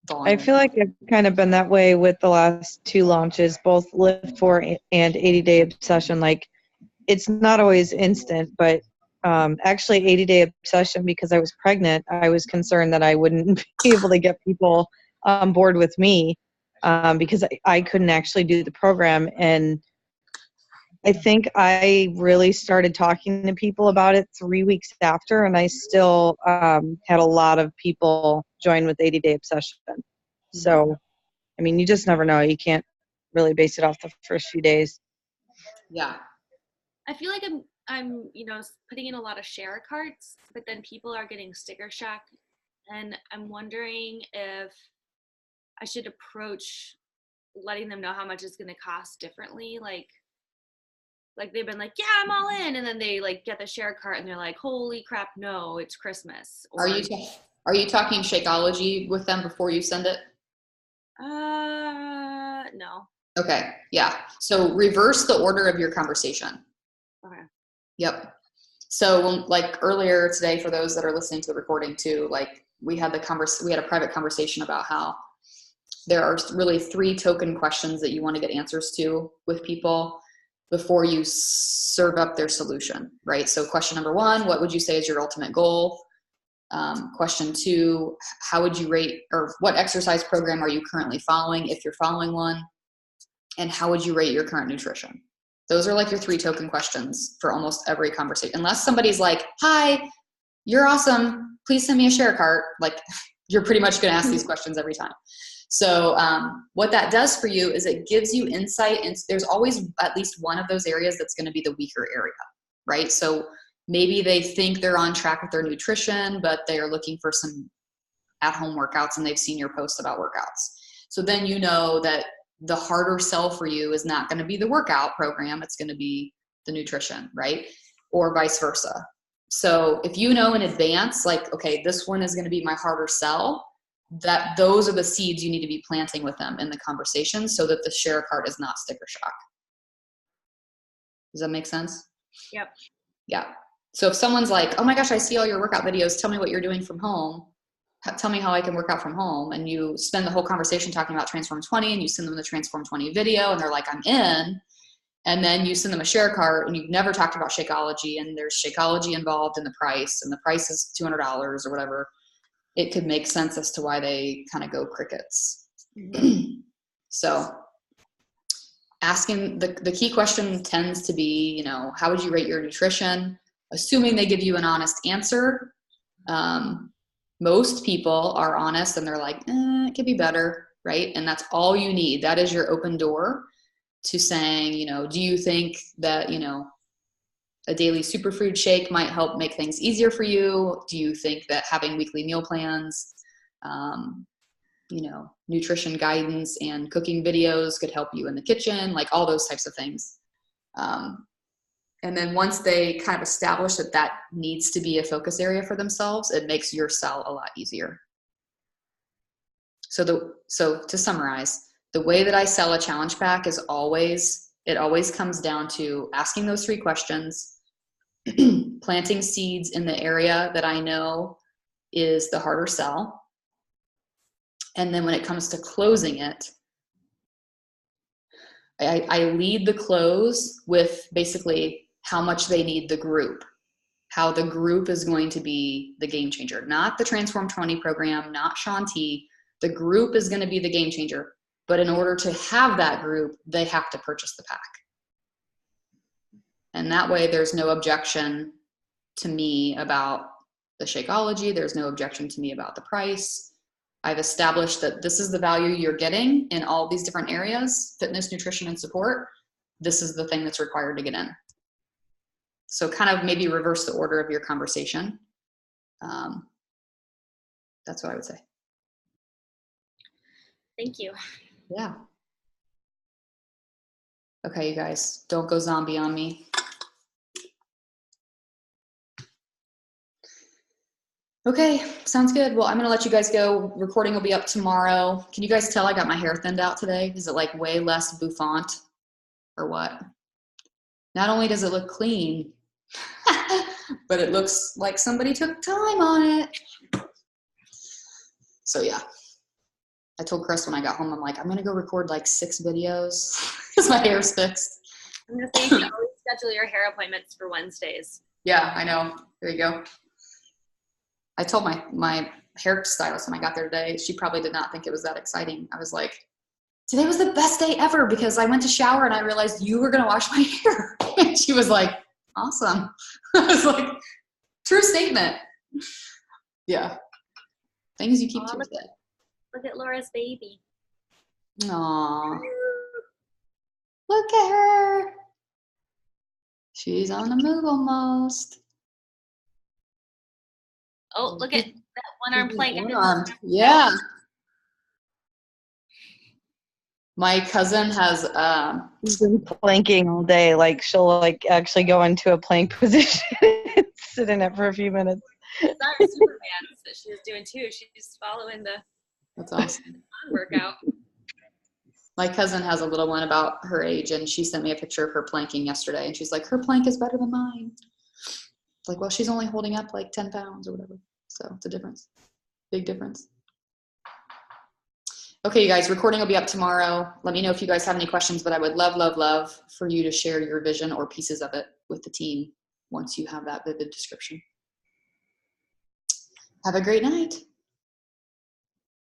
volume. I feel like I've kind of been that way with the last 2 launches, both Live 4 and 80 Day Obsession. Like it's not always instant, but actually 80 Day Obsession, because I was pregnant, I was concerned that I wouldn't be able to get people on board with me because I couldn't actually do the program. And I think I really started talking to people about it 3 weeks after, and I still had a lot of people join with 80 Day Obsession. So, I mean, you just never know. You can't really base it off the first few days. Yeah. I feel like I'm putting in a lot of share carts, but then people are getting sticker shock, and I'm wondering if I should approach letting them know how much it's going to cost differently. Like they've been like, yeah, I'm all in, and then they like get the share cart and they're like, holy crap, no, it's Christmas. Or, are you talking Shakeology with them before you send it? No. Okay. Yeah. So reverse the order of your conversation. Okay. Yep. So like earlier today, for those that are listening to the recording too, like we had a private conversation about how there are really 3 token questions that you want to get answers to with people before you serve up their solution, right? So question number 1, what would you say is your ultimate goal? Question 2, how would you rate, or what exercise program are you currently following, if you're following one? And how would you rate your current nutrition? Those are like your 3 token questions for almost every conversation. Unless somebody's like, hi, you're awesome, please send me a share cart. Like you're pretty much going to ask these questions every time. So what that does for you is it gives you insight, and there's always at least one of those areas that's going to be the weaker area, right? So maybe they think they're on track with their nutrition, but they are looking for some at-home workouts and they've seen your post about workouts. So then you know that the harder sell for you is not going to be the workout program, it's going to be the nutrition, right? Or vice versa. So if you know in advance, like, okay, this one is going to be my harder sell, that those are the seeds you need to be planting with them in the conversation so that the share cart is not sticker shock. Does that make sense? Yep. Yeah. So if someone's like, oh my gosh, I see all your workout videos. Tell me what you're doing from home. Tell me how I can work out from home. And you spend the whole conversation talking about Transform 20 and you send them the Transform 20 video and they're like, I'm in. And then you send them a share cart and you've never talked about Shakeology and there's Shakeology involved in the price and the price is $200 or whatever. It could make sense as to why they kind of go crickets. Mm-hmm. So asking the key question tends to be, how would you rate your nutrition? Assuming they give you an honest answer. Most people are honest and they're like, it could be better, right? And that's all you need. That is your open door to saying, do you think that, a daily superfood shake might help make things easier for you? Do you think that having weekly meal plans, nutrition guidance and cooking videos could help you in the kitchen? Like all those types of things. And then once they kind of establish that that needs to be a focus area for themselves, it makes your sell a lot easier. So to summarize, the way that I sell a challenge pack is always comes down to asking those 3 questions, planting seeds in the area that I know is the harder sell. And then when it comes to closing it, I lead the close with basically how much they need the group, how the group is going to be the game changer, not the Transform 20 program, not Shaun T. The group is going to be the game changer. But in order to have that group, they have to purchase the pack. And that way there's no objection to me about the Shakeology. There's no objection to me about the price. I've established that this is the value you're getting in all these different areas, fitness, nutrition, and support. This is the thing that's required to get in. So kind of maybe reverse the order of your conversation. That's what I would say. Thank you. Yeah. Okay, you guys, don't go zombie on me. Okay, sounds good. Well, I'm going to let you guys go. Recording will be up tomorrow. Can you guys tell I got my hair thinned out today? Is it like way less bouffant or what? Not only does it look clean, but it looks like somebody took time on it. So yeah, I told Chris when I got home, I'm like, I'm going to go record like 6 videos because my hair's fixed. I'm going to say you should always schedule your hair appointments for Wednesdays. Yeah, I know. There you go. I told my hairstylist when I got there today, she probably did not think it was that exciting. I was like, today was the best day ever because I went to shower and I realized you were going to wash my hair. And she was like, awesome. I was like, true statement. Yeah. Things you keep to yourself. Look at Laura's baby. Aww. Look at her. She's on the move almost. Oh, look at that one-arm plank. Yeah. My cousin has She's been planking all day. Like she'll like actually go into a plank position and sit in it for a few minutes. It's not her Superman that she was doing too. She's following the That's awesome. workout. My cousin has a little one about her age, and she sent me a picture of her planking yesterday, and she's like, her plank is better than mine. It's like, well, she's only holding up like 10 pounds or whatever. So it's a difference. Big difference. Okay, you guys, recording will be up tomorrow. Let me know if you guys have any questions, but I would love, love, love for you to share your vision or pieces of it with the team once you have that vivid description. Have a great night.